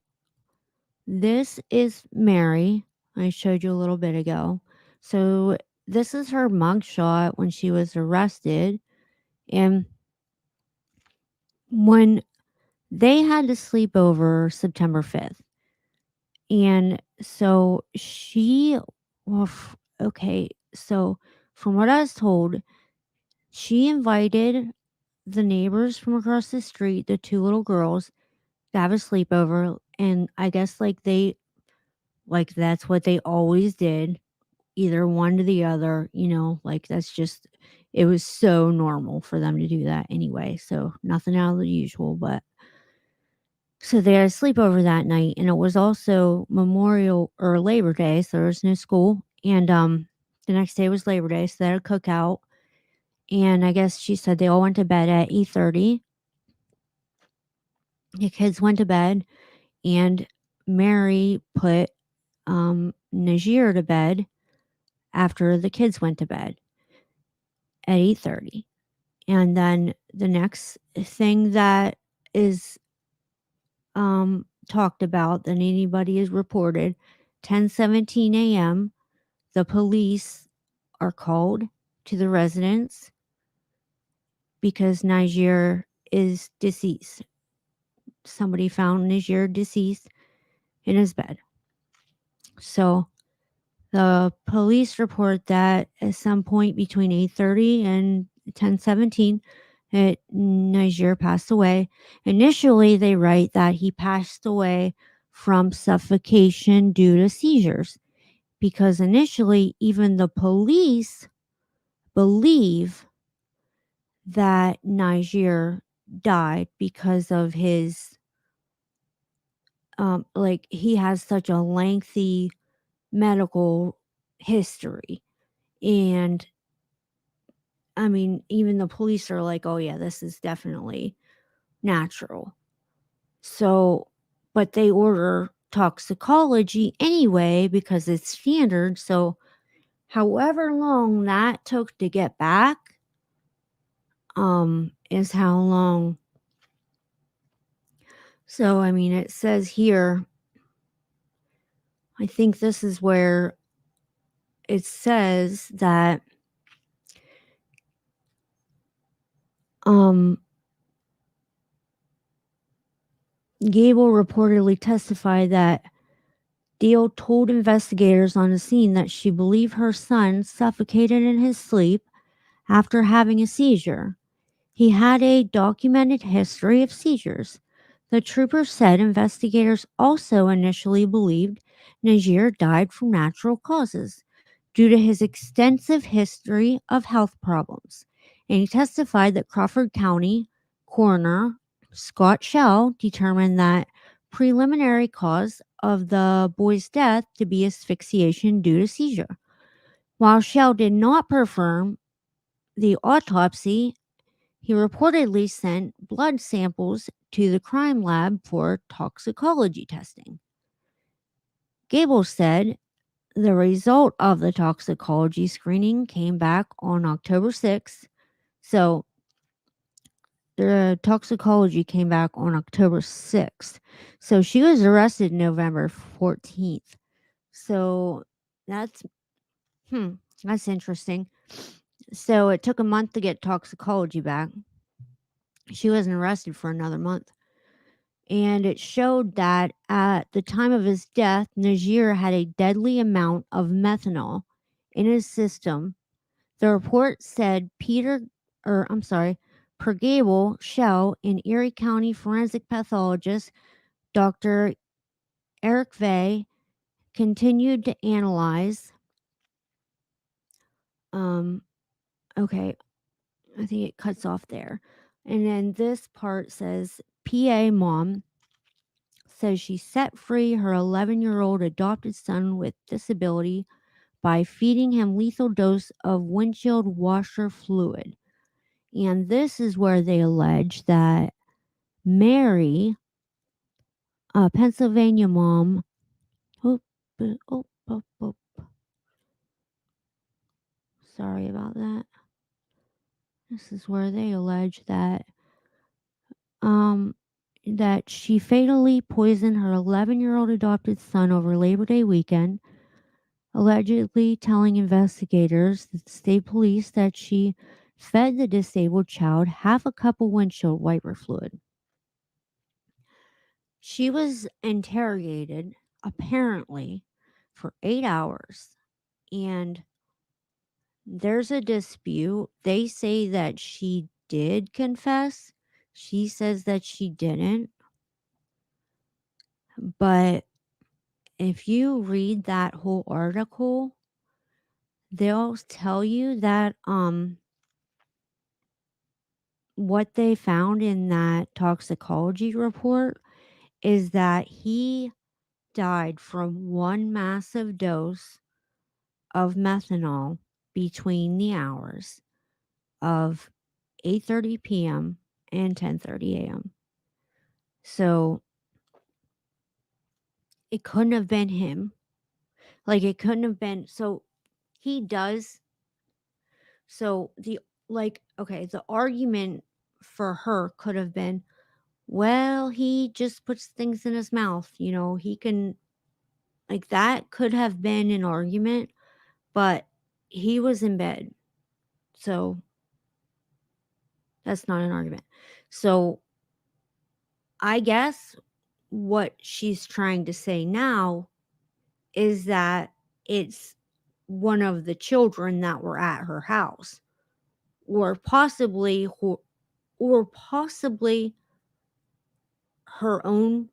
this is Mary. I showed you a little bit ago. So this is her mugshot when she was arrested. And when they had to sleep over September 5th. And so okay. So from what I was told, she invited the neighbors from across the street, the two little girls, to have a sleepover. And I guess like that's what they always did, either one to the other, like that's just, it was so normal for them to do that anyway. So nothing out of the usual, but so they had a sleepover that night, and it was also Memorial or Labor Day, so there was no school. And the next day was Labor Day, so they had a cookout. And I guess she said they all went to bed at 8:30. The kids went to bed, and Mary put NIJER to bed after the kids went to bed at 8:30. And then the next thing that is talked about that anybody has reported, 10:17 a.m., the police are called to the residence because NIJER is deceased. Somebody found NIJER deceased in his bed. So the police report that at some point between 8:30 and 10:17, NIJER passed away. Initially, they write that he passed away from suffocation due to seizures, because initially, even the police believe that NIJER died because of his like he has such a lengthy medical history. And I mean, even the police are like, oh yeah, this is definitely natural. So, but they order toxicology anyway because it's standard. So, however long that took to get back, is how long. So, I mean, it says here, I think this is where it says that, Gable reportedly testified that Deal told investigators on the scene that she believed her son suffocated in his sleep after having a seizure. He had a documented history of seizures. The trooper said investigators also initially believed NIJER died from natural causes due to his extensive history of health problems. And he testified that Crawford County coroner Scott Shell determined that preliminary cause of the boy's death to be asphyxiation due to seizure. While Shell did not perform the autopsy, he reportedly sent blood samples to the crime lab for toxicology testing. Gable said the result of the toxicology screening came back on October 6th. So the toxicology came back on October 6th. So she was arrested November 14th. So that's that's interesting. So it took a month to get toxicology back. She wasn't arrested for another month. And it showed that at the time of his death, NAJIR had a deadly amount of methanol in his system. The report said per Gable Shell, an Erie County forensic pathologist, Dr. Eric Vey, continued to analyze. Okay, I think it cuts off there. And then this part says PA mom says she set free her 11-year-old adopted son with disability by feeding him lethal dose of windshield washer fluid. And this is where they allege that Mary, a Pennsylvania mom, sorry about that. This is where they allege that that she fatally poisoned her 11-year-old adopted son over Labor Day weekend, allegedly telling investigators, the state police, that she fed the disabled child half a cup of windshield wiper fluid. She was interrogated, apparently, for 8 hours, and there's a dispute. They say that she did confess. She says that she didn't. But if you read that whole article, they'll tell you that what they found in that toxicology report is that he died from one massive dose of methanol between the hours of 8:30 p.m. and 10:30 a.m. So it couldn't have been him. Like it couldn't have been. So he does. So the the argument for her could have been, well, he just puts things in his mouth, he can, like, that could have been an argument, but he was in bed. So that's not an argument. So I guess what she's trying to say now is that it's one of the children that were at her house, or possibly her own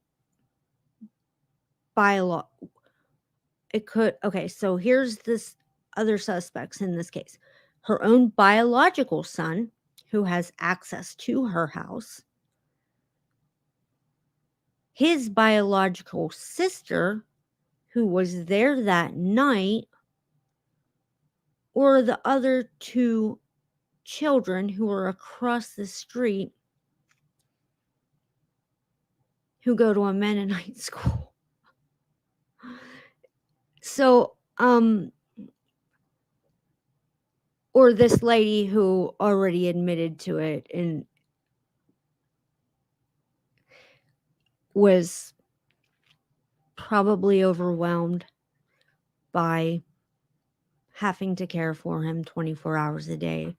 it could. Okay, so here's this other suspects in this case. Her own biological son, who has access to her house, his biological sister, who was there that night, or the other 2 children who were across the street who go to a Mennonite school. So, or this lady who already admitted to it and was probably overwhelmed by having to care for him 24 hours a day.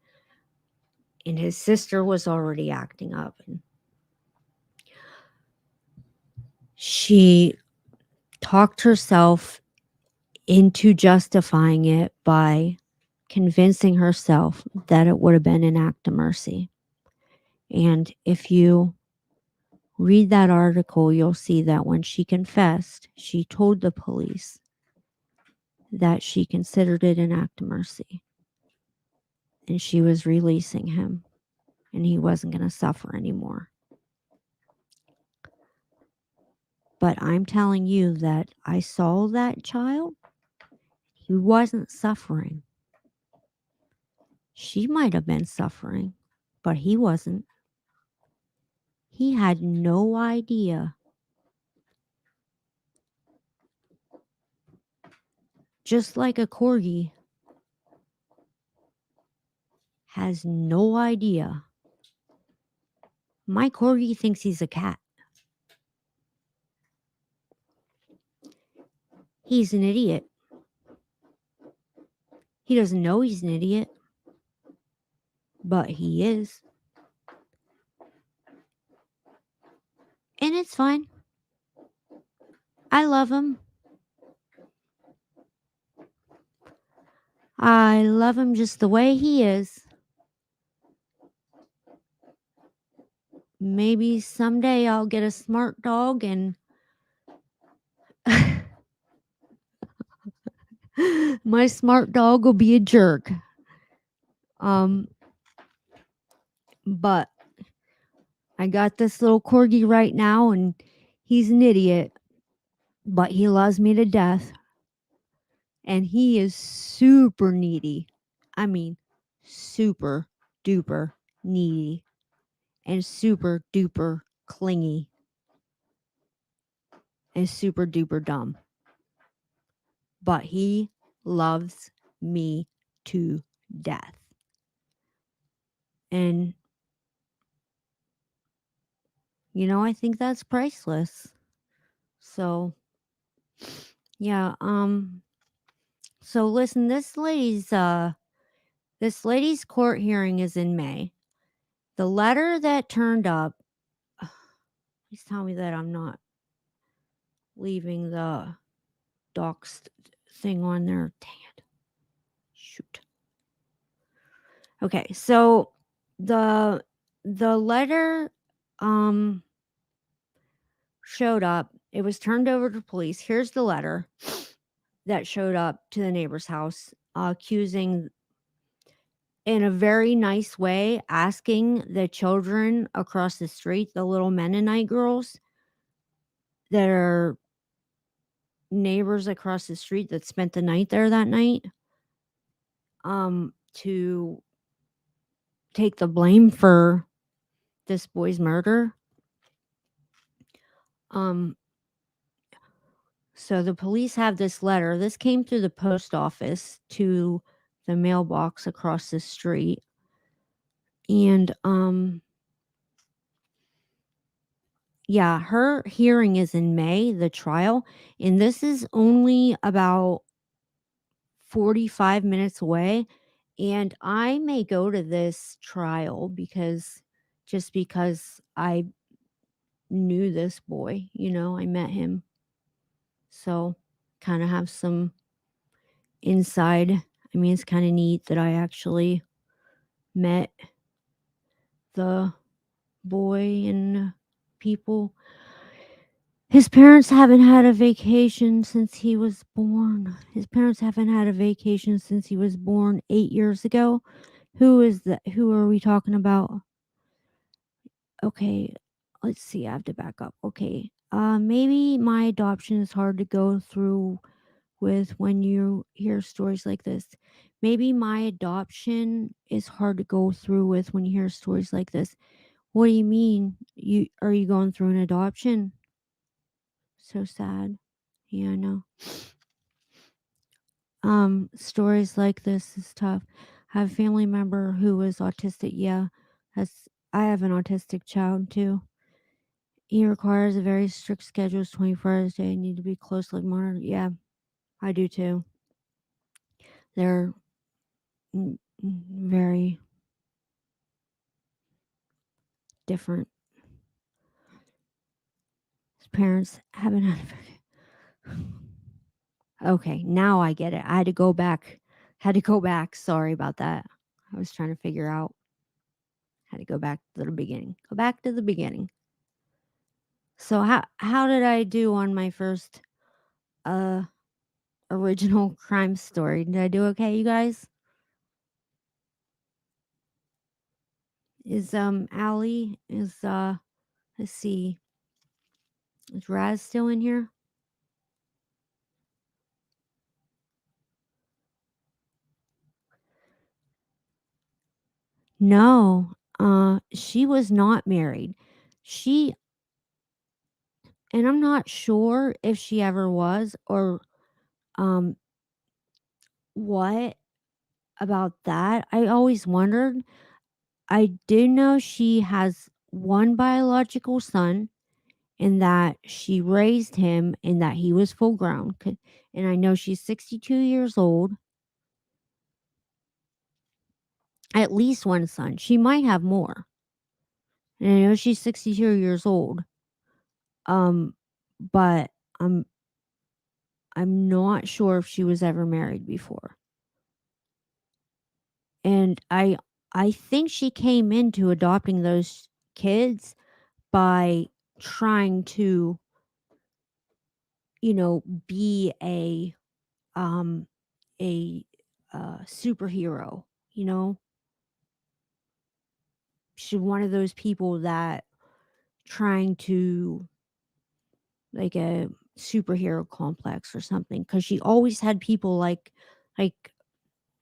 And his sister was already acting up. And she talked herself into justifying it by convincing herself that it would have been an act of mercy. And if you read that article, you'll see that when she confessed, she told the police that she considered it an act of mercy. And she was releasing him, and he wasn't going to suffer anymore. But I'm telling you that I saw that child. He wasn't suffering. She might have been suffering, but he wasn't. He had no idea. Just like a corgi has no idea. My corgi thinks he's a cat. He's an idiot. He doesn't know he's an idiot, but he is. And it's fine. I love him. I love him just the way he is. Maybe someday I'll get a smart dog and my smart dog will be a jerk. But I got this little corgi right now, and he's an idiot, but he loves me to death. And he is super needy. I mean, super duper needy and super duper clingy and super duper dumb. But he loves me to death. And, I think that's priceless. So, yeah, so listen, this lady's court hearing is in May. The letter that turned up, please tell me that I'm not leaving the docs thing on there. Dang it. Shoot. Okay, so the letter showed up. It was turned over to police. Here's the letter that showed up to the neighbor's house, accusing, in a very nice way, asking the children across the street, the little Mennonite girls that are neighbors across the street that spent the night there that night, to take the blame for this boy's murder. So the police have this letter. This came through the post office to the mailbox across the street. And yeah, her hearing is in May, the trial, and this is only about 45 minutes away. And I may go to this trial because I knew this boy, I met him. So kind of have some inside. I mean, it's kind of neat that I actually met the boy and people. His parents haven't had a vacation since he was born. 8 years ago. Who are we talking about? Okay, let's see. I have to back up. Okay. Maybe my adoption is hard to go through with when you hear stories like this. Maybe my adoption is hard to go through with when you hear stories like this. What do you mean? Are you going through an adoption? So sad. Yeah, I know. Stories like this is tough. I have a family member who was autistic. Yeah, I have an autistic child too. He requires a very strict schedule, 24 hours a day, and need to be closely monitored. Yeah, I do too. They're very different. His parents haven't had Okay, now I get it. I had to go back. Sorry about that. I was trying to figure out. Had to go back to the beginning. Go back to the beginning. So how did I do on my first original crime story? Did I do okay, you guys? Is Allie let's see. Is Raz still in here? No. She was not married. She and I'm not sure if she ever was or um what about that. I always wondered. I do know she has one biological son and that she raised him and that he was full grown. And I know she's 62 years old. At least one son. She might have more. And I know she's 62 years old. Um, but I'm not sure if she was ever married before. And I think she came into adopting those kids by trying to, be um a superhero, you know? She's one of those people that trying to like a superhero complex or something because she always had people like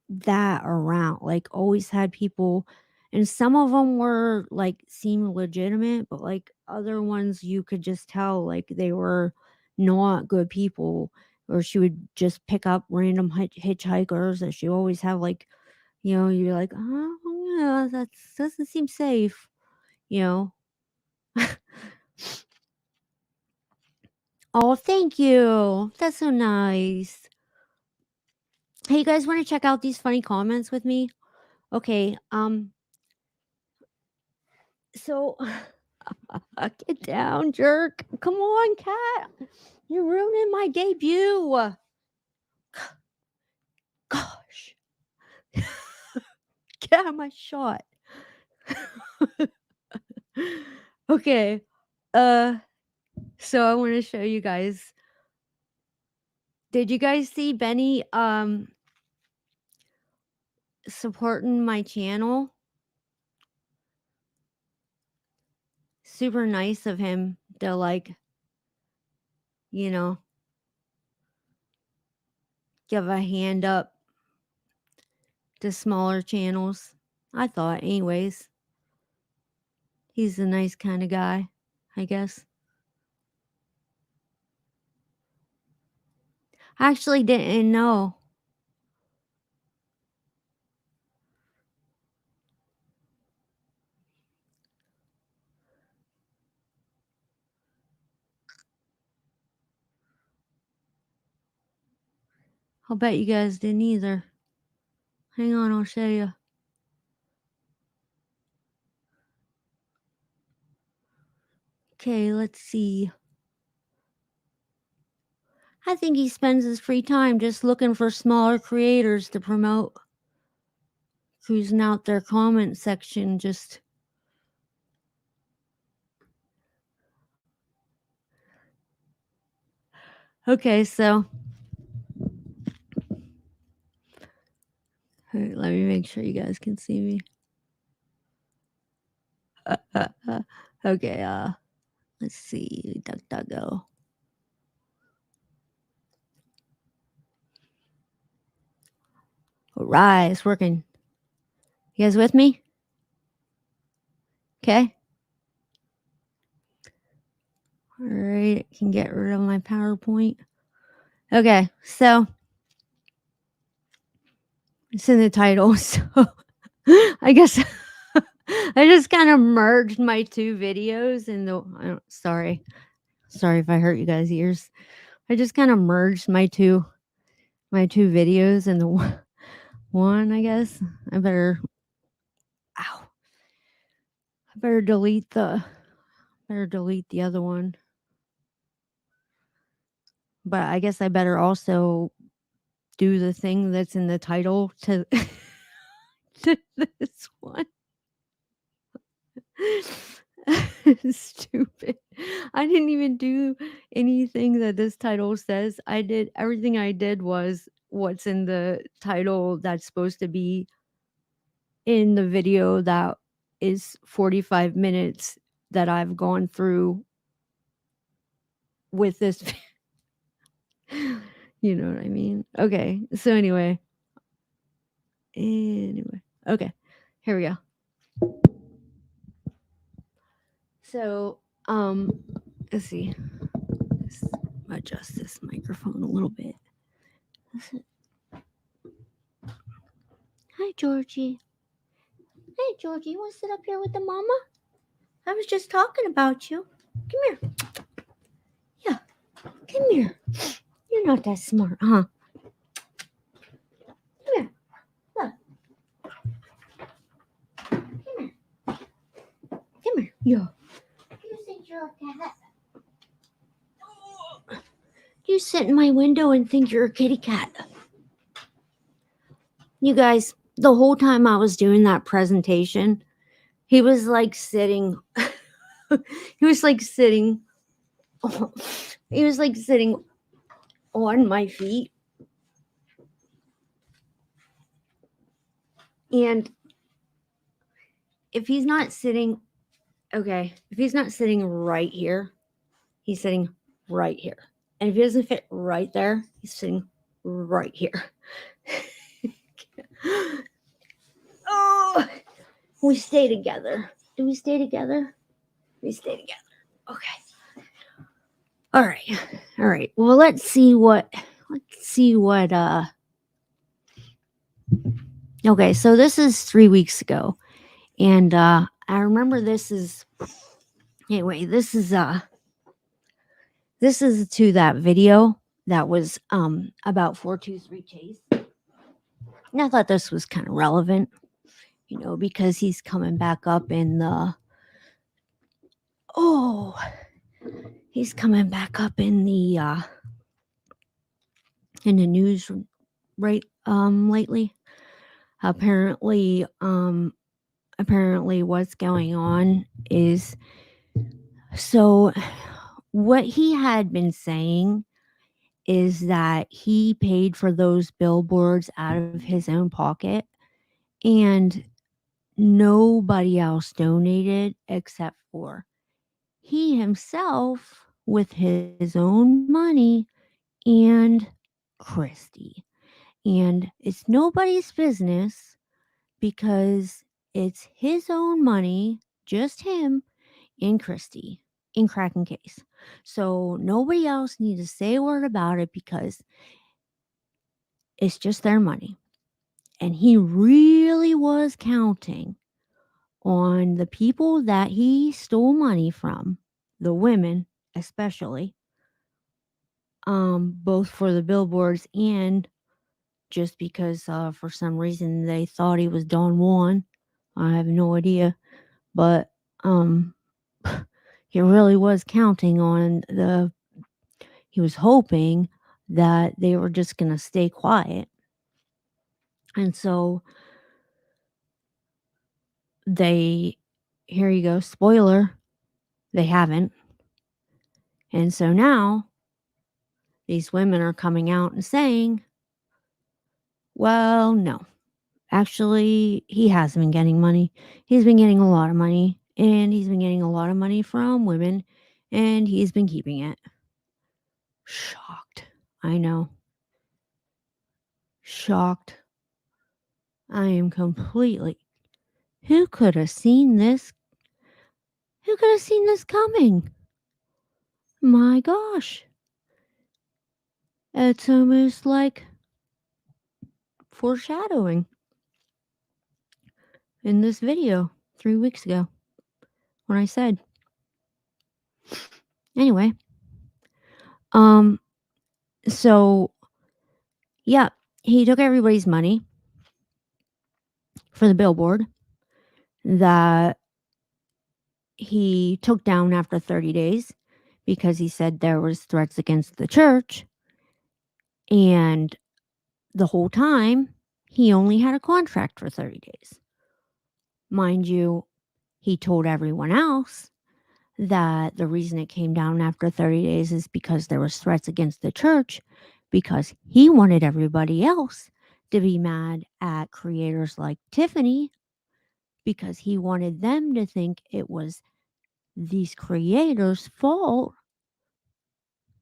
that around, like always had people, and some of them were like seemed legitimate, but like other ones you could just tell like they were not good people, or she would just pick up random hitchhikers and she always have like, you're like, oh yeah, that doesn't seem safe, you know. Oh, thank you. That's so nice. Hey, you guys want to check out these funny comments with me? Okay, so get down, jerk. Come on, cat. You're ruining my debut. Gosh. Get out of my shot. Okay. So I want to show you guys. Did you guys see Benny supporting my channel? Super nice of him to like, you know, give a hand up to smaller channels. I thought, anyways. He's a nice kind of guy, I guess. I actually didn't know. I'll bet you guys didn't either. Hang on, I'll show you. Okay, let's see. I think he spends his free time just looking for smaller creators to promote. Cruising out their comment section, just. Okay, so. Let me make sure you guys can see me. Okay, Let's see. DuckDuckGo. All right, it's working. You guys with me? Okay. All right, I can get rid of my PowerPoint. Okay, so it's in the title, so I guess I just kind of merged my two videos in the. Sorry if I hurt you guys' ears. I just kind of merged my two videos in the one. I guess I better. Ow! I better delete the other one. But I guess I better also do the thing that's in the title to, to this one. Stupid. I didn't even do anything that this title says. Everything I did was what's in the title that's supposed to be in the video that is 45 minutes that I've gone through with this. You know what I mean? Okay. So anyway, okay. Here we go. So, let's see. Let's adjust this microphone a little bit. Hi, Georgie. Hey, Georgie, you want to sit up here with the mama? I was just talking about you. Come here. Yeah, come here. You're not that smart, huh? Come here. Look. Come here. Come here. Yeah. You think you're a cat? You sit in my window and think you're a kitty cat. You guys, the whole time I was doing that presentation, he was like sitting. He was like sitting. He was like sitting on my feet. And if he's not sitting, if he's not sitting right here, he's sitting right here. And if he doesn't fit right there, he's sitting right here. Oh, we stay together. Do we stay together? We stay together. Okay. All right. Well, let's see what okay, so this is 3 weeks ago. And I remember this is to that video that was about 423 Chase. And I thought this was kind of relevant, because he's coming back up in the news right lately. Apparently what's going on is, so what he had been saying is that he paid for those billboards out of his own pocket and nobody else donated except for he himself with his own money and Christy. And it's nobody's business because it's his own money, just him and Christy in Kraken case. So nobody else needs to say a word about it because it's just their money. And he really was counting on the people that he stole money from, the women especially, both for the billboards and just because for some reason they thought he was Don Juan. I have no idea. But he really was counting on he was hoping that they were just going to stay quiet. And so here you go, spoiler, they haven't. And so now these women are coming out and saying, well, no, actually, he hasn't been getting money. He's been getting a lot of money, and he's been getting a lot of money from women and he's been keeping it. Shocked. I know. Shocked. I am completely. Who could have seen this? Who could have seen this coming? My gosh. It's almost like foreshadowing in this video 3 weeks ago when I said. Anyway, so yeah, he took everybody's money for the billboard that he took down after 30 days because he said there was threats against the church, and the whole time he only had a contract for 30 days. Mind you, he told everyone else that the reason it came down after 30 days is because there was threats against the church, because he wanted everybody else to be mad at creators like Tiffany, because he wanted them to think it was these creators' fault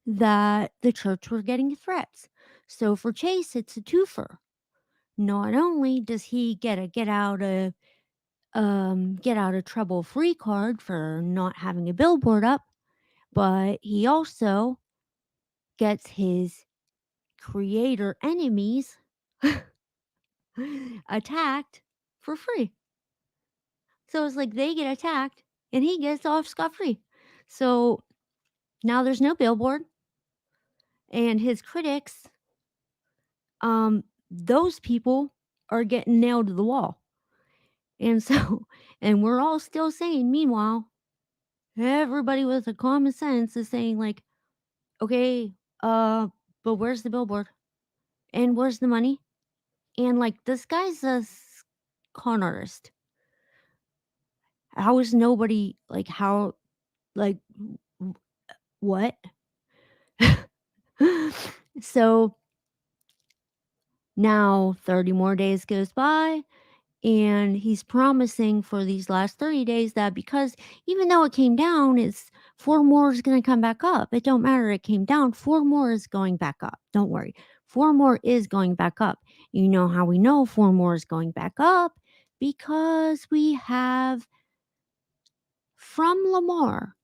that the church were getting threats. So for Chase, it's a twofer. Not only does he get a get out of trouble free card for not having a billboard up, but he also gets his creator enemies attacked for free. So it's like they get attacked and he gets off scot-free. So now there's no billboard, and his critics, those people are getting nailed to the wall. And so, and we're all still saying, meanwhile, everybody with a common sense is saying, like, okay, but where's the billboard? And where's the money? And like, this guy's a con artist. How is nobody, like, how, like, what? So now 30 more days goes by, and he's promising for these last 30 days that because even though it came down, it's 4 more is going to come back up. It don't matter. It came down. 4 more is going back up. Don't worry. 4 more is going back up. You know how we know 4 more is going back up? Because we have from Lamar.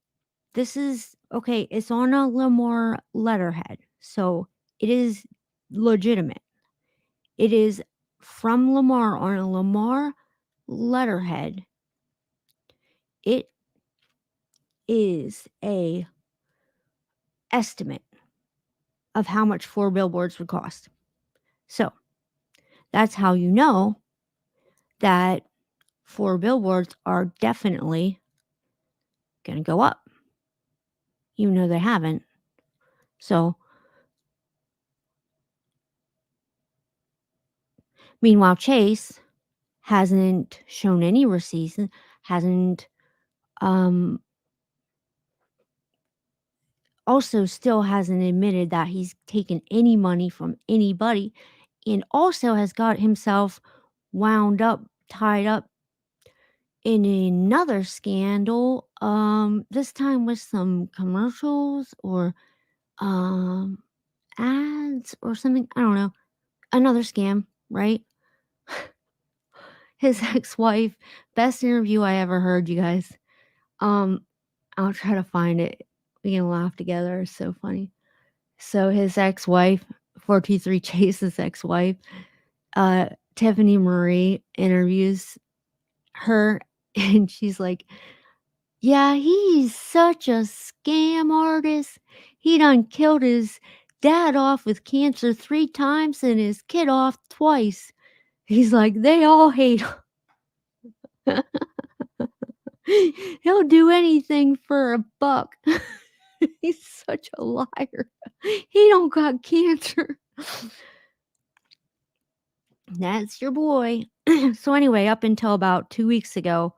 This is okay. It's on a Lamar letterhead. So it is legitimate. It is from Lamar on a Lamar letterhead. It is a estimate of how much 4 billboards would cost. So that's how you know that 4 billboards are definitely going to go up, even though they haven't. So meanwhile, Chase hasn't shown any receipts, hasn't also still hasn't admitted that he's taken any money from anybody, and also has got himself wound up, tied up in another scandal, this time with some commercials or ads or something. I don't know. Another scam, right? His ex-wife, best interview I ever heard, you guys. I'll try to find it. We can laugh together. It's so funny. So his ex-wife, 423 Chase's ex-wife, Tiffany Marie interviews her, and she's like, yeah, he's such a scam artist. He done killed his dad off with cancer 3 times and his kid off twice. He's like, they all hate him. He'll do anything for a buck. He's such a liar. He don't got cancer. That's your boy. So anyway, up until about 2 weeks ago,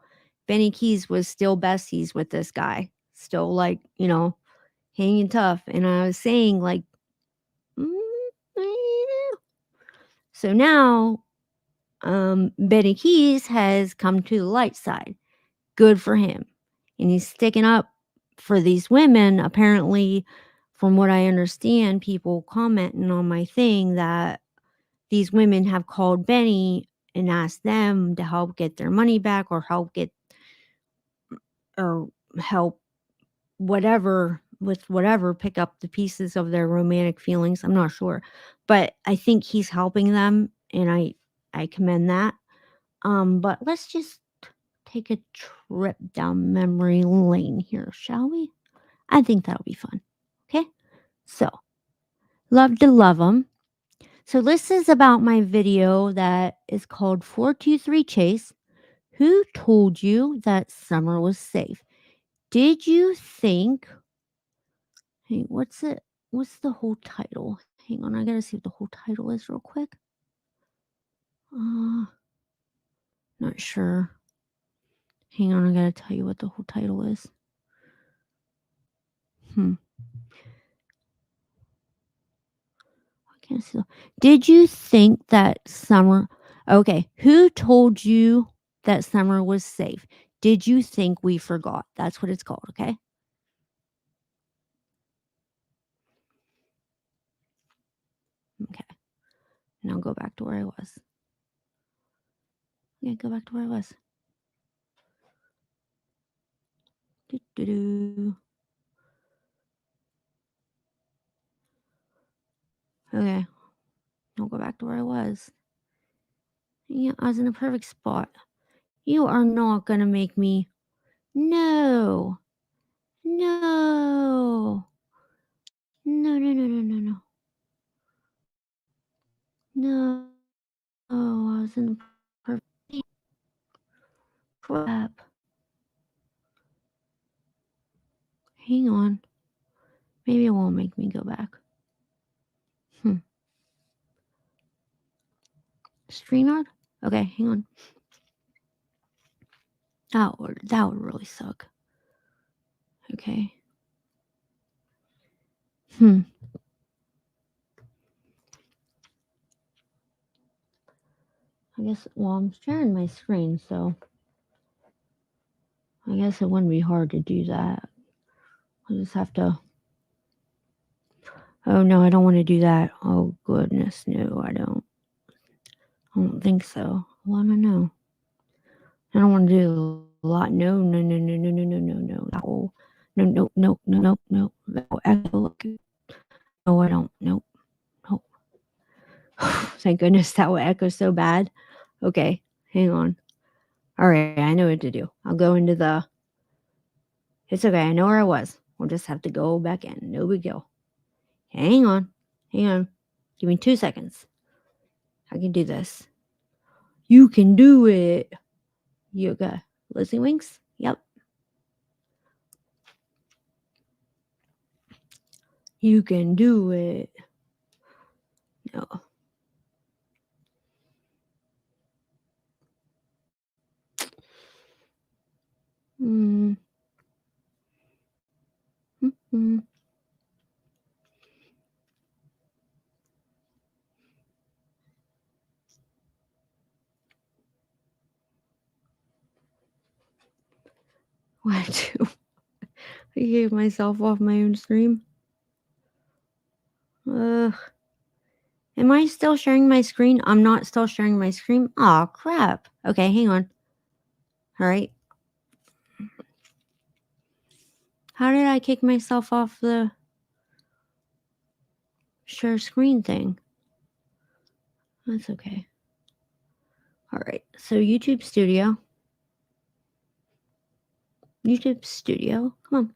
Benny Keys was still besties with this guy. Still, like, you know, hanging tough. And I was saying, like, so now Benny Keys has come to the light side. Good for him. And he's sticking up for these women, apparently, from what I understand, people commenting on my thing that these women have called Benny and asked them to help get their money back or help whatever with whatever pick up the pieces of their romantic feelings. I'm not sure, but I think he's helping them, and I commend that. But let's just take a trip down memory lane here, shall we? I think that'll be fun. Okay, so love to love them. So this is about my video that is called 423 Chase. Who told you that summer was safe? Did you think? Hey, what's it? What's the whole title? Hang on, I gotta see what the whole title is real quick. Not sure. Hang on, I gotta tell you what the whole title is. I can't see. Did you think that summer? Okay, who told you that summer was safe? Did you think we forgot? That's what it's called. Okay. Okay. Now go back to where I was. Yeah, go back to where I was. Do-do-do. Okay. I'll go back to where I was. Yeah, I was in a perfect spot. You are not gonna make me. No. No. No, no, no, no, no, no. No. Oh, I was in the perfect crap. Hang on. Maybe it won't make me go back. StreamYard? Okay, hang on. That would really suck. Okay. I guess, well, I'm sharing my screen, so I guess it wouldn't be hard to do that. I just have to. Oh no, I don't want to do that. Oh goodness, no, I don't. I don't think so. Well, I don't know. I don't want to do a lot. No, no, no, no, no, no, no, no, no. Oh, no, no, no, no, no, no. Echo. No, I don't. Nope. Nope. Thank goodness that will echo so bad. Okay, hang on. All right, I know what to do. I'll go into the. It's okay. I know where I was. We'll just have to go back in. No big deal. Hang on. Hang on. Give me 2 seconds. I can do this. You can do it. You got Lizzie Winks? Yep. You can do it. No. Mm. Mm-hmm. What? I gave myself off my own stream. Ugh. Am I still sharing my screen? I'm not still sharing my screen. Aw, crap. Okay, hang on. All right. How did I kick myself off the share screen thing? That's okay. All right. So YouTube Studio. YouTube Studio. Come on.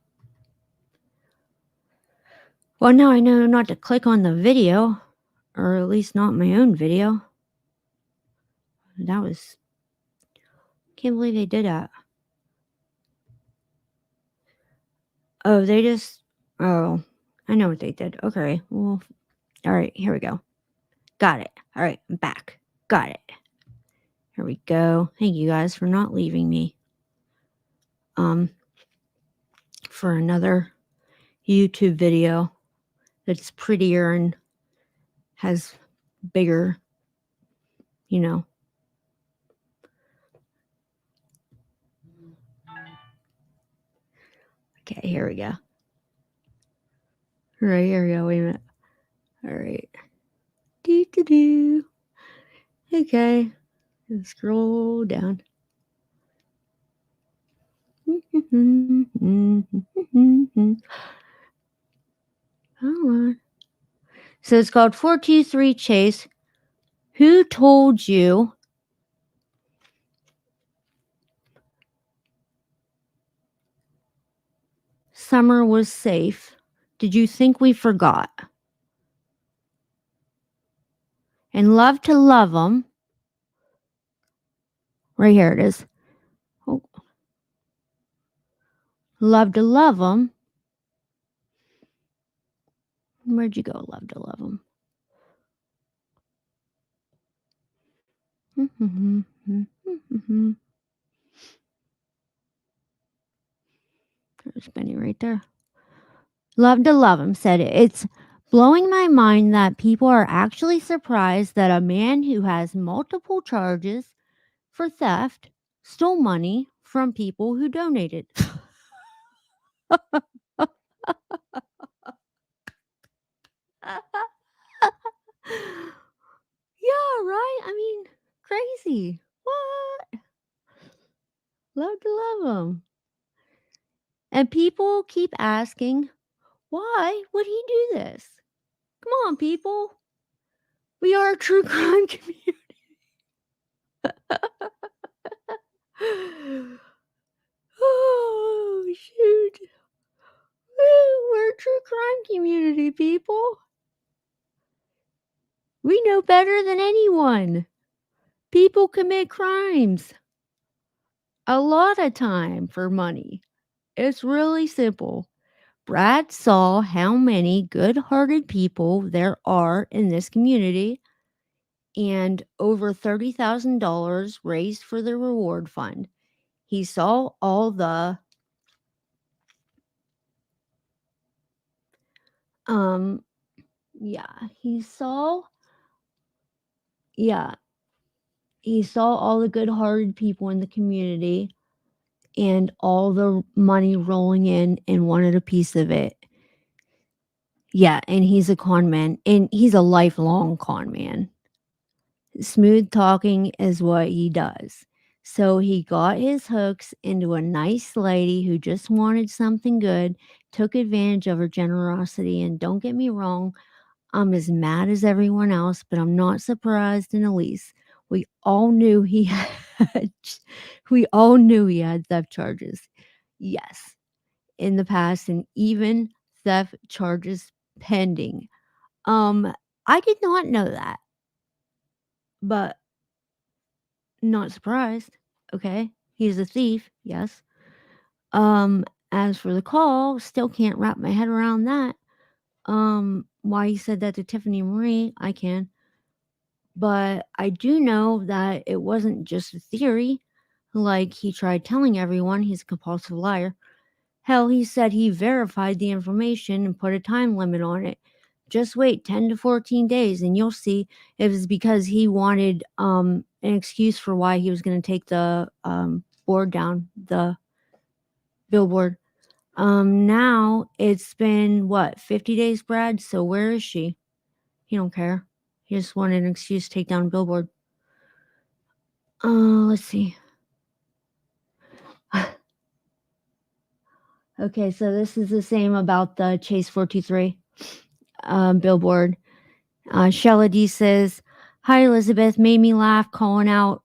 Well, now I know not to click on the video, or at least not my own video. That was. Can't believe they did that. Oh, they just. Oh, I know what they did. Okay. Well, all right. Here we go. Got it. All right. I'm back. Got it. Here we go. Thank you guys for not leaving me. For another YouTube video that's prettier and has bigger, you know. Okay, here we go. Right, here we go. Wait a minute. All right. Do. Okay. Scroll down. Come on. So it's called 423 Chase. Who told you summer was safe? Did you think we forgot? And love to love them. Right here it is. Oh. Love to love them. Where'd you go? Love to love them. There's Benny right there. Love to love him said it's blowing my mind that people are actually surprised that a man who has multiple charges for theft stole money from people who donated. Yeah, right? I mean, crazy. What? Love to love him. And people keep asking, why would he do this? Come on, people. We are a true crime community. Oh, shoot. We're a true crime community, people. We know better than anyone. People commit crimes a lot of time for money. It's really simple. Brad saw how many good-hearted people there are in this community and over $30,000 raised for the reward fund. He saw all the he saw all the good-hearted people in the community and all the money rolling in and wanted a piece of it. Yeah, and he's a con man, and he's a lifelong con man. Smooth talking is what he does. So he got his hooks into a nice lady who just wanted something good, took advantage of her generosity, and don't get me wrong, I'm as mad as everyone else, but I'm not surprised in the least. We all knew he had theft charges. Yes, in the past, and even theft charges pending. I did not know that, but not surprised. Okay, he's a thief. Yes. As for the call, still can't wrap my head around that. Why he said that to Tiffany Marie, I can. But I do know that it wasn't just a theory, like he tried telling everyone he's a compulsive liar. Hell, he said he verified the information and put a time limit on it. Just wait 10 to 14 days and you'll see it was because he wanted an excuse for why he was going to take the board down, the billboard. Now it's been what, 50 days, Brad? So where is she? He don't care. He just wanted an excuse to take down a billboard. Let's see. Okay, so this is the same about the Chase 423 billboard. Shella D says, "Hi Elizabeth, made me laugh calling out.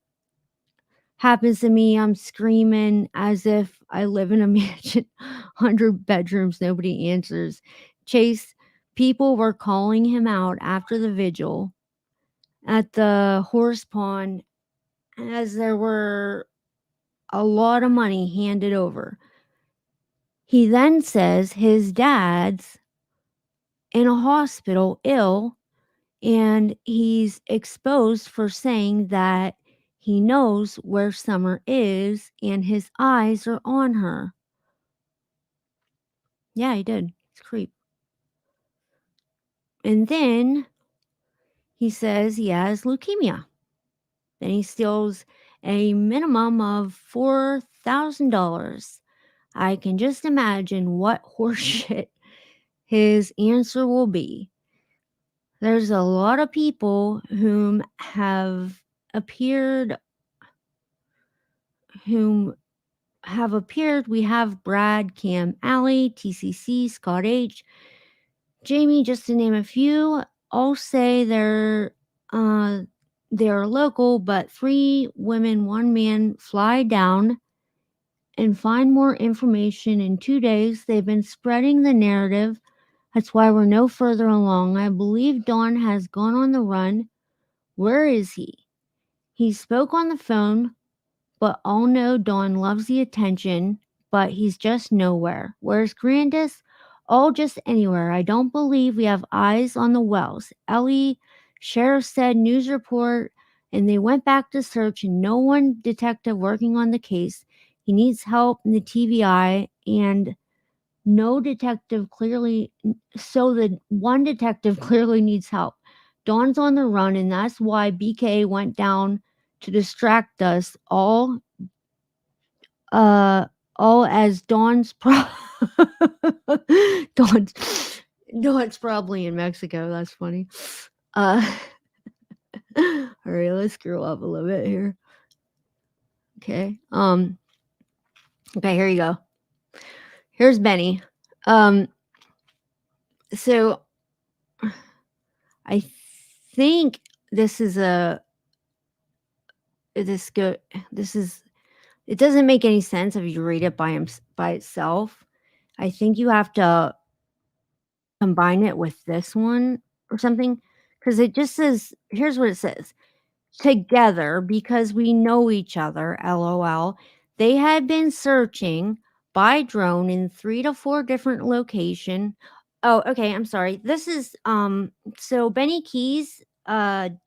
Happens to me, I'm screaming as if I live in a mansion, 100 bedrooms, nobody answers. Chase, people were calling him out after the vigil at the horse pond as there were a lot of money handed over. He then says his dad's in a hospital ill and he's exposed for saying that he knows where Summer is and his eyes are on her." Yeah, he did. It's a creep. And then he says he has leukemia. Then he steals a minimum of $4,000. I can just imagine what horseshit his answer will be. There's a lot of people whom have appeared. We have Brad, Cam, Allie, TCC, Scott H, Jamie, just to name a few. All say they're local, but 3 women, 1 man fly down and find more information in 2 days. They've been spreading the narrative. That's why we're no further along. I believe Don has gone on the run. Where is he? He spoke on the phone, but all know Don loves the attention, but he's just nowhere. Where's Grandis? Oh, just anywhere. I don't believe we have eyes on the wells. Ellie, sheriff said news report, and they went back to search, and no one detective working on the case. He needs help in the TVI, and no detective clearly, so the one detective clearly needs help. Dawn's on the run, and that's why BK went down to distract us all as Dawn's Dawn's probably in Mexico. That's funny. All right, let's scroll up a little bit here. Okay. Okay, here you go. Here's Benny. So I think this is it doesn't make any sense if you read it by itself. I think you have to combine it with this one or something, because it just says, here's what it says: together because we know each other, LOL. They had been searching by drone in 3 to 4 different locations. Oh, okay, I'm sorry. This is so Benny Keys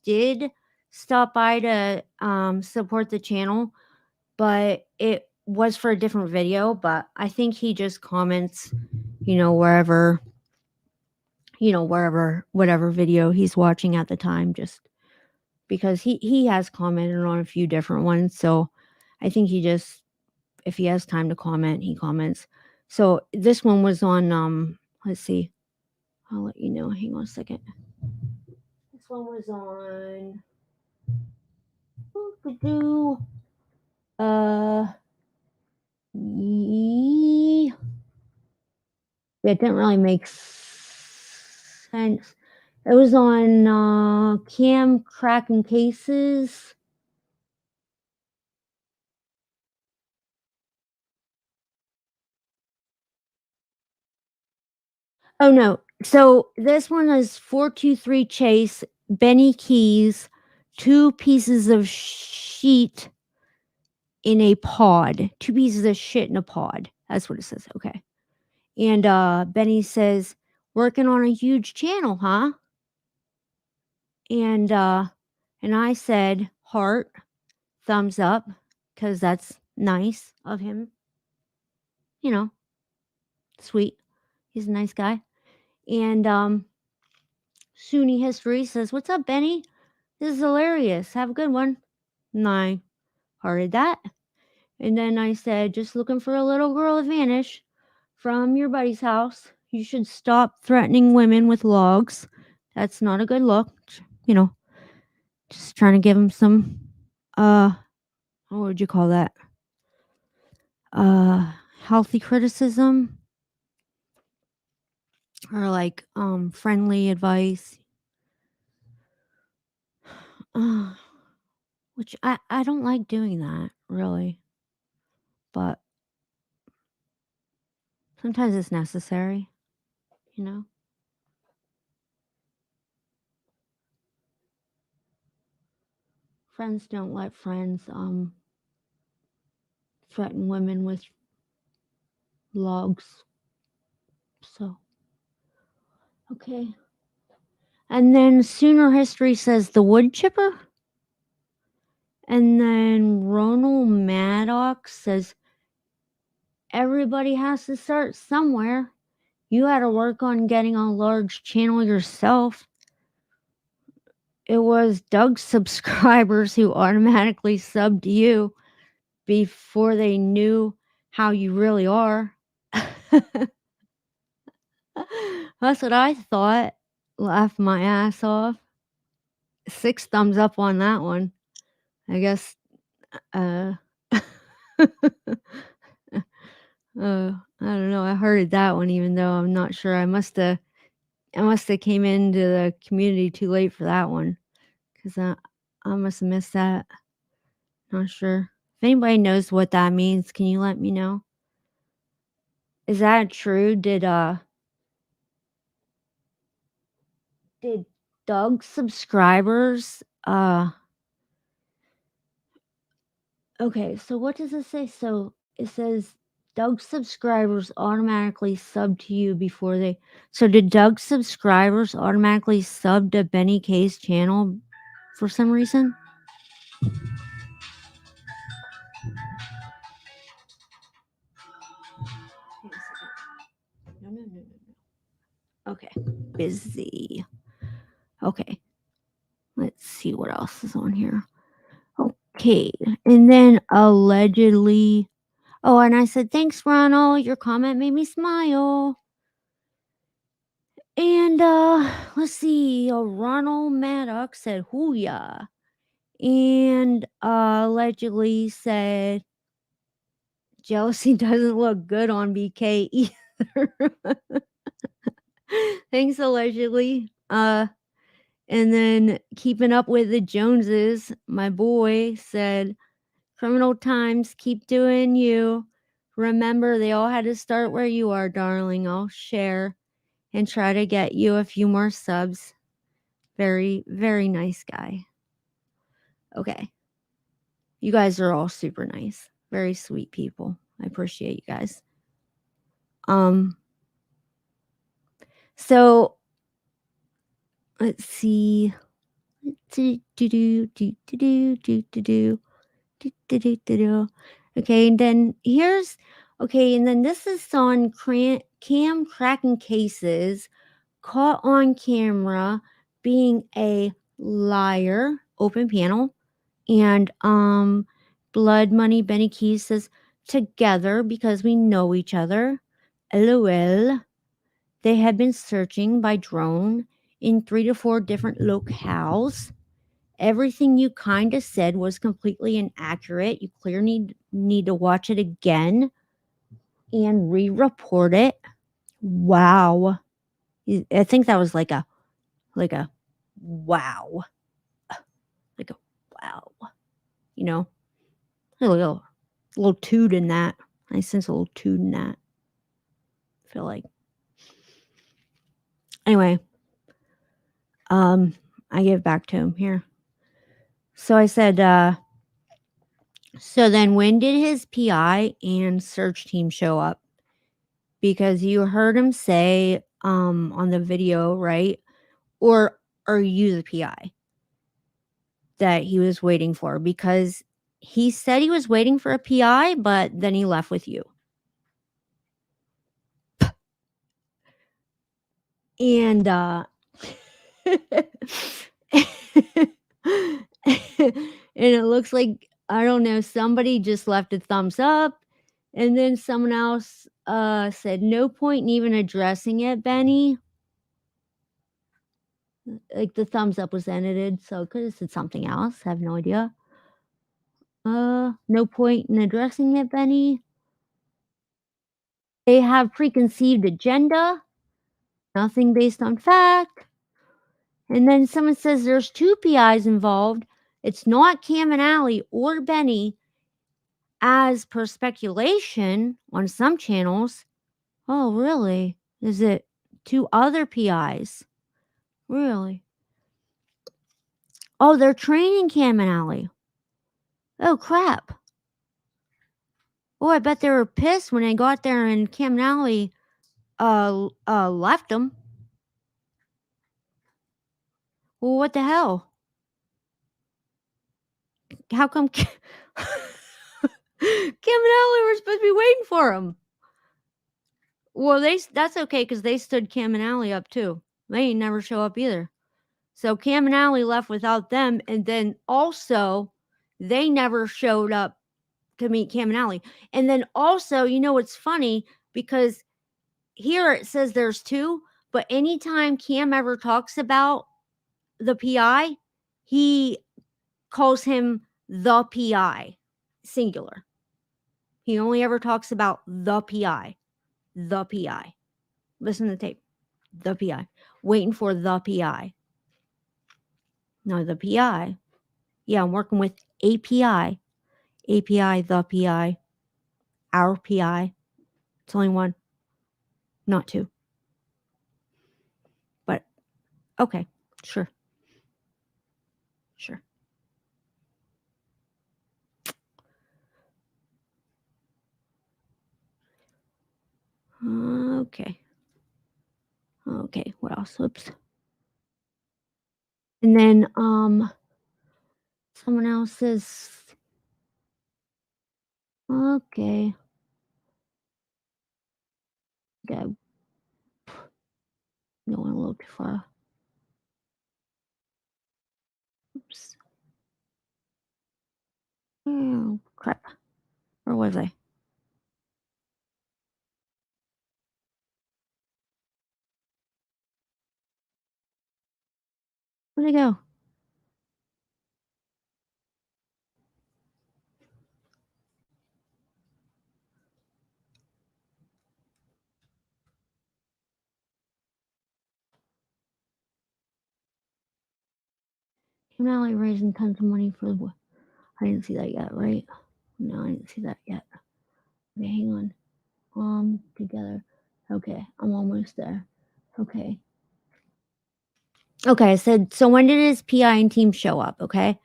did stop by to support the channel, but it was for a different video. But I think he just comments, wherever, whatever video he's watching at the time, just because he has commented on a few different ones. So I think he just, if he has time to comment, he comments. So this one was on, let's see, I'll let you know. Hang on a second. This one was on, it didn't really make sense. It was on Cam cracking cases. Oh no. So this one is 423 Chase, Benny Keys, 2 pieces of sheet in a pod. 2 pieces of shit in a pod. That's what it says. Okay. And Benny says, working on a huge channel, huh? And I said, heart, thumbs up, because that's nice of him. Sweet. He's a nice guy. And Sunni History says, what's up, Benny? This is hilarious. Have a good one. And I hearted that. And then I said, just looking for a little girl to vanish from your buddy's house. You should stop threatening women with logs. That's not a good look. Just trying to give him some, what would you call that? Healthy criticism, or like friendly advice. Which I don't like doing that, really. But sometimes it's necessary, Friends don't let friends threaten women with logs. So, okay. And then Sooner History says the wood chipper. And then Ronald Maddox says everybody has to start somewhere. You had to work on getting a large channel yourself. It was Doug's subscribers who automatically subbed you before they knew how you really are. That's what I thought. Laughed my ass off. 6 thumbs up on that one. I guess, uh, I don't know. I heard that one even though I'm not sure. I must have came into the community too late for that one, 'cause I must have missed that. Not sure. If anybody knows what that means, can you let me know? Is that true? Did Doug's subscribers, okay, so what does it say? So it says Doug's subscribers automatically sub to you before they. So did Doug's subscribers automatically sub to Benny K's channel for some reason? Wait a second. No. Okay, busy. Okay, let's see what else is on here. Okay, and then allegedly. Oh, and I said, thanks, Ronald. Your comment made me smile. And let's see. Ronald Maddox said, hooyah. And allegedly said, jealousy doesn't look good on BK either. Thanks, allegedly. And then keeping up with the Joneses, my boy said, criminal times, keep doing you. Remember, they all had to start where you are, darling. I'll share and try to get you a few more subs. Very, very nice guy. Okay. You guys are all super nice. Very sweet people. I appreciate you guys. So let's see. Okay, and then here's and then this is on cam cracking cases caught on camera being a liar, open panel. And Blood Money Benny Keys says together because we know each other. LOL. They had been searching by drone in 3 to 4 different locales. Everything you kind of said was completely inaccurate. You clearly need to watch it again and re-report it. Wow. I think that was like a wow. Like a wow. You know? A little toot in that. I sense a little toot in that. I feel like. Anyway. I give back to him here. So I said, so then when did his PI and search team show up? Because you heard him say on the video, right? Or are you the PI that he was waiting for? Because he said he was waiting for a PI, but then he left with you. And and it looks like, I don't know, somebody just left a thumbs up, and then someone else said no point in even addressing it, Benny. Like the thumbs up was edited, so it could have said something else. I have no idea. No point in addressing it, Benny. They have preconceived agenda, nothing based on fact. And then someone says there's 2 PIs involved. It's not Cam and Allie or Benny, as per speculation on some channels. Oh, really? Is it 2 other PIs? Really? Oh, they're training Cam and Allie. Oh, crap. Oh, I bet they were pissed when they got there and Cam and Allie left them. Well, what the hell? How come Cam and Allie were supposed to be waiting for him? Well, that's okay because they stood Cam and Allie up too. They ain't never show up either. So Cam and Allie left without them, and then also they never showed up to meet Cam and Allie. And then also, it's funny because here it says there's 2, but anytime Cam ever talks about the PI, he calls him the PI, singular. He only ever talks about the PI. The PI. Listen to the tape. The PI. Waiting for the PI. No, the PI. Yeah, I'm working with API. API, the PI. Our PI. It's only 1, not 2. But, okay. Sure. Sure. Okay. Okay, what else? Oops. And then, someone else says, okay. Okay. Going a little too far. Oops. Oh, crap. Where was I? Where'd I go? Finale raising tons of money for the. I didn't see that yet, right? No, I didn't see that yet. Okay, hang on. Together. Okay, I'm almost there. Okay. Okay, I said, so when did his PI and team show up? Okay.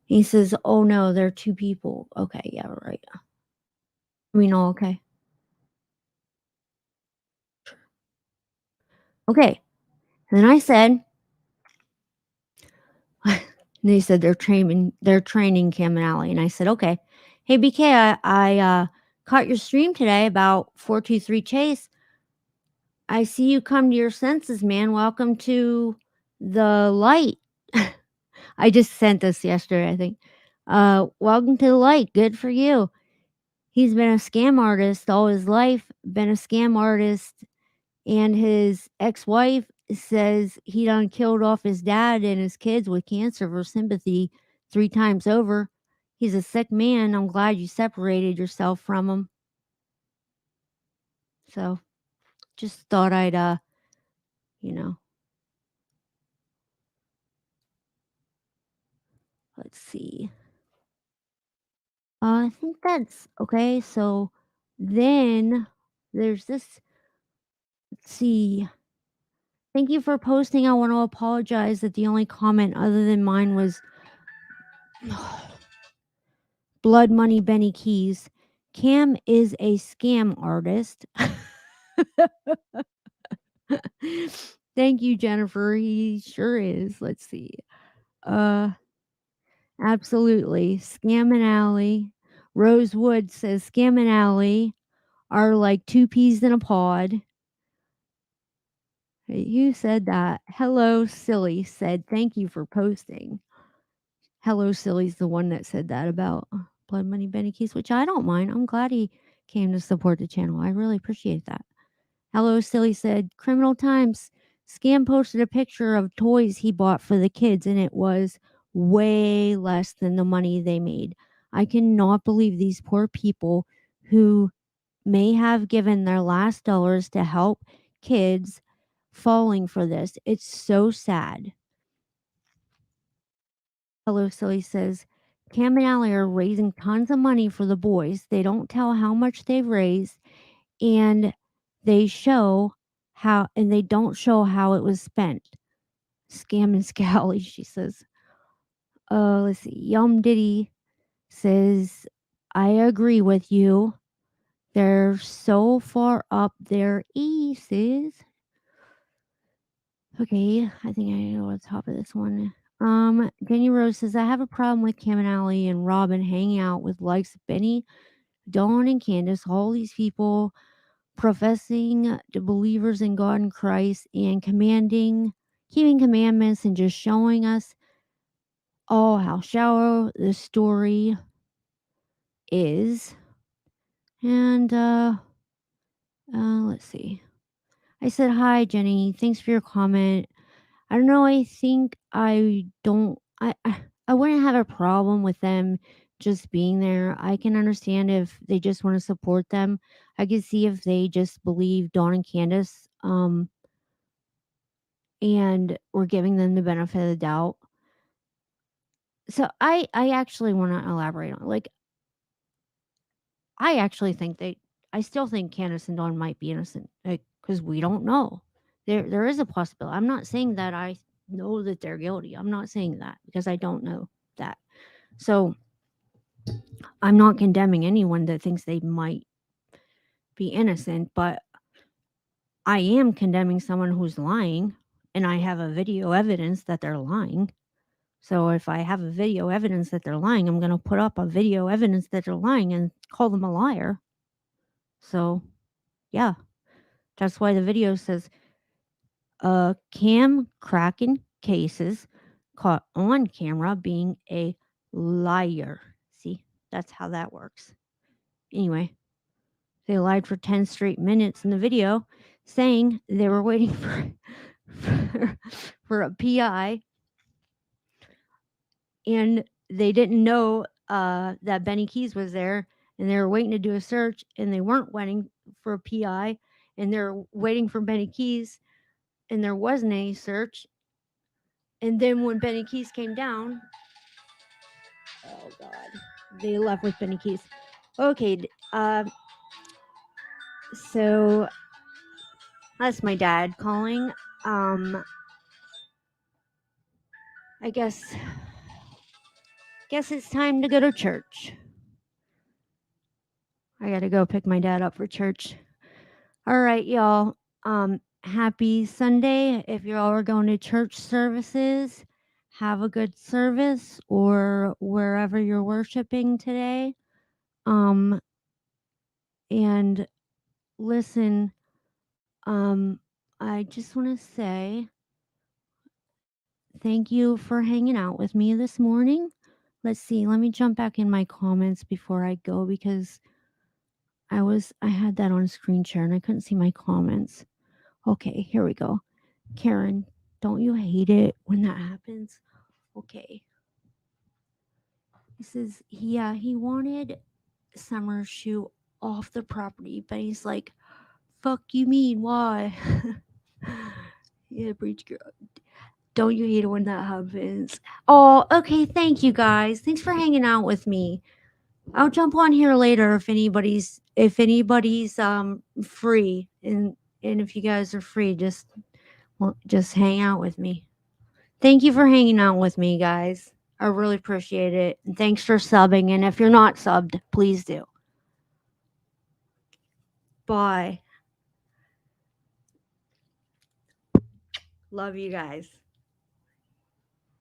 He says, oh no, there are 2 people. Okay, yeah, right. Oh, okay. Okay. And then I said, and they said they're training Cam and Allie. And I said, okay. Hey, BK, I caught your stream today about 423 Chase. I see you come to your senses, man. Welcome to the light. I just sent this yesterday, I think. Welcome to the light. Good for you. He's been a scam artist all his life, been a scam artist, and his ex-wife says he done killed off his dad and his kids with cancer for sympathy 3 times over. He's a sick man. I'm glad you separated yourself from him. So, just thought I'd, you know. Let's see. I think that's okay. So then there's this. Let's see. Thank you for posting. I want to apologize that the only comment other than mine was Blood Money Benny Keys. Cam is a scam artist. Thank you, Jennifer. He sure is. Let's see. Absolutely. Scam and Alley. Rosewood says Scam and Alley are like 2 peas in a pod. You said that. Hello, Silly said, thank you for posting. Hello, Silly's the one that said that about Blood Money Benny Keys, which I don't mind. I'm glad he came to support the channel. I really appreciate that. Hello, Silly said, Criminal Times. Scam posted a picture of toys he bought for the kids, and it was way less than the money they made. I cannot believe these poor people who may have given their last dollars to help kids falling for this. It's so sad. Hello, Silly says, Cam and Allie are raising tons of money for the boys. They don't tell how much they've raised, and they don't show how it was spent. Scam and Scally, she says. Let's see. Yum Diddy says, I agree with you. They're so far up their aces. Okay, I think I know what's top of this one. Jenny Rose says, I have a problem with Cam and Allie and Robin hanging out with likes of Benny, Dawn, and Candace, all these people professing the believers in God and Christ and keeping commandments and just showing us how shallow the story is, and let's see. I said, "Hi, Jenny. Thanks for your comment. I don't know. I think I don't. I wouldn't have a problem with them just being there. I can understand if they just want to support them. I can see if they just believe Dawn and Candace, and we're giving them the benefit of the doubt. So I actually want to elaborate on, like, I actually think I still think Candace and Dawn might be innocent, like, because we don't know. There is a possibility. I'm not saying that I know that they're guilty. I'm not saying that because I don't know that. So I'm not condemning anyone that thinks they might be innocent, but I am condemning someone who's lying, and I have a video evidence that they're lying. So if I have a video evidence that they're lying, I'm going to put up a video evidence that they're lying and call them a liar. So, yeah, that's why the video says Cam Kraken cases caught on camera being a liar. See, that's how that works. Anyway, they lied for 10 straight minutes in the video, saying they were waiting for a PI, and they didn't know that Benny Keys was there, and they were waiting to do a search, and they weren't waiting for a PI, and they're waiting for Benny Keys, and there wasn't any search. And then when Benny Keys came down, oh God, they left with Benny Keys. Okay, so that's my dad calling. I guess it's time to go to church. I gotta go pick my dad up for church. All right, y'all. Happy Sunday. If you all are going to church services, have a good service or wherever you're worshiping today. And listen, I just want to say thank you for hanging out with me this morning. Let's see. Let me jump back in my comments before I go because I had that on screen share and I couldn't see my comments. Okay, here we go. Karen, don't you hate it when that happens? Okay. He says, yeah, he wanted Summer Shoe off the property, but he's like, fuck you mean, why? Yeah, breach girl. Don't you hate it when that happens? Oh, okay. Thank you guys. Thanks for hanging out with me. I'll jump on here later if anybody's free, and if you guys are free, just hang out with me. Thank you for hanging out with me, guys. I really appreciate it. And thanks for subbing. And if you're not subbed, please do. Bye. Love you guys.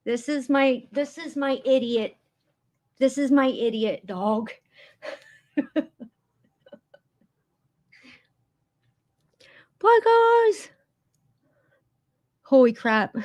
This is my idiot. This is my idiot dog. Bye, guys. Holy crap.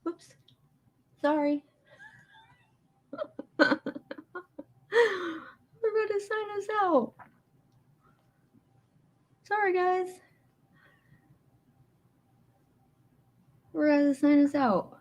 Oops. Sorry. We're going to sign us out. Sorry, guys. We're going to sign us out.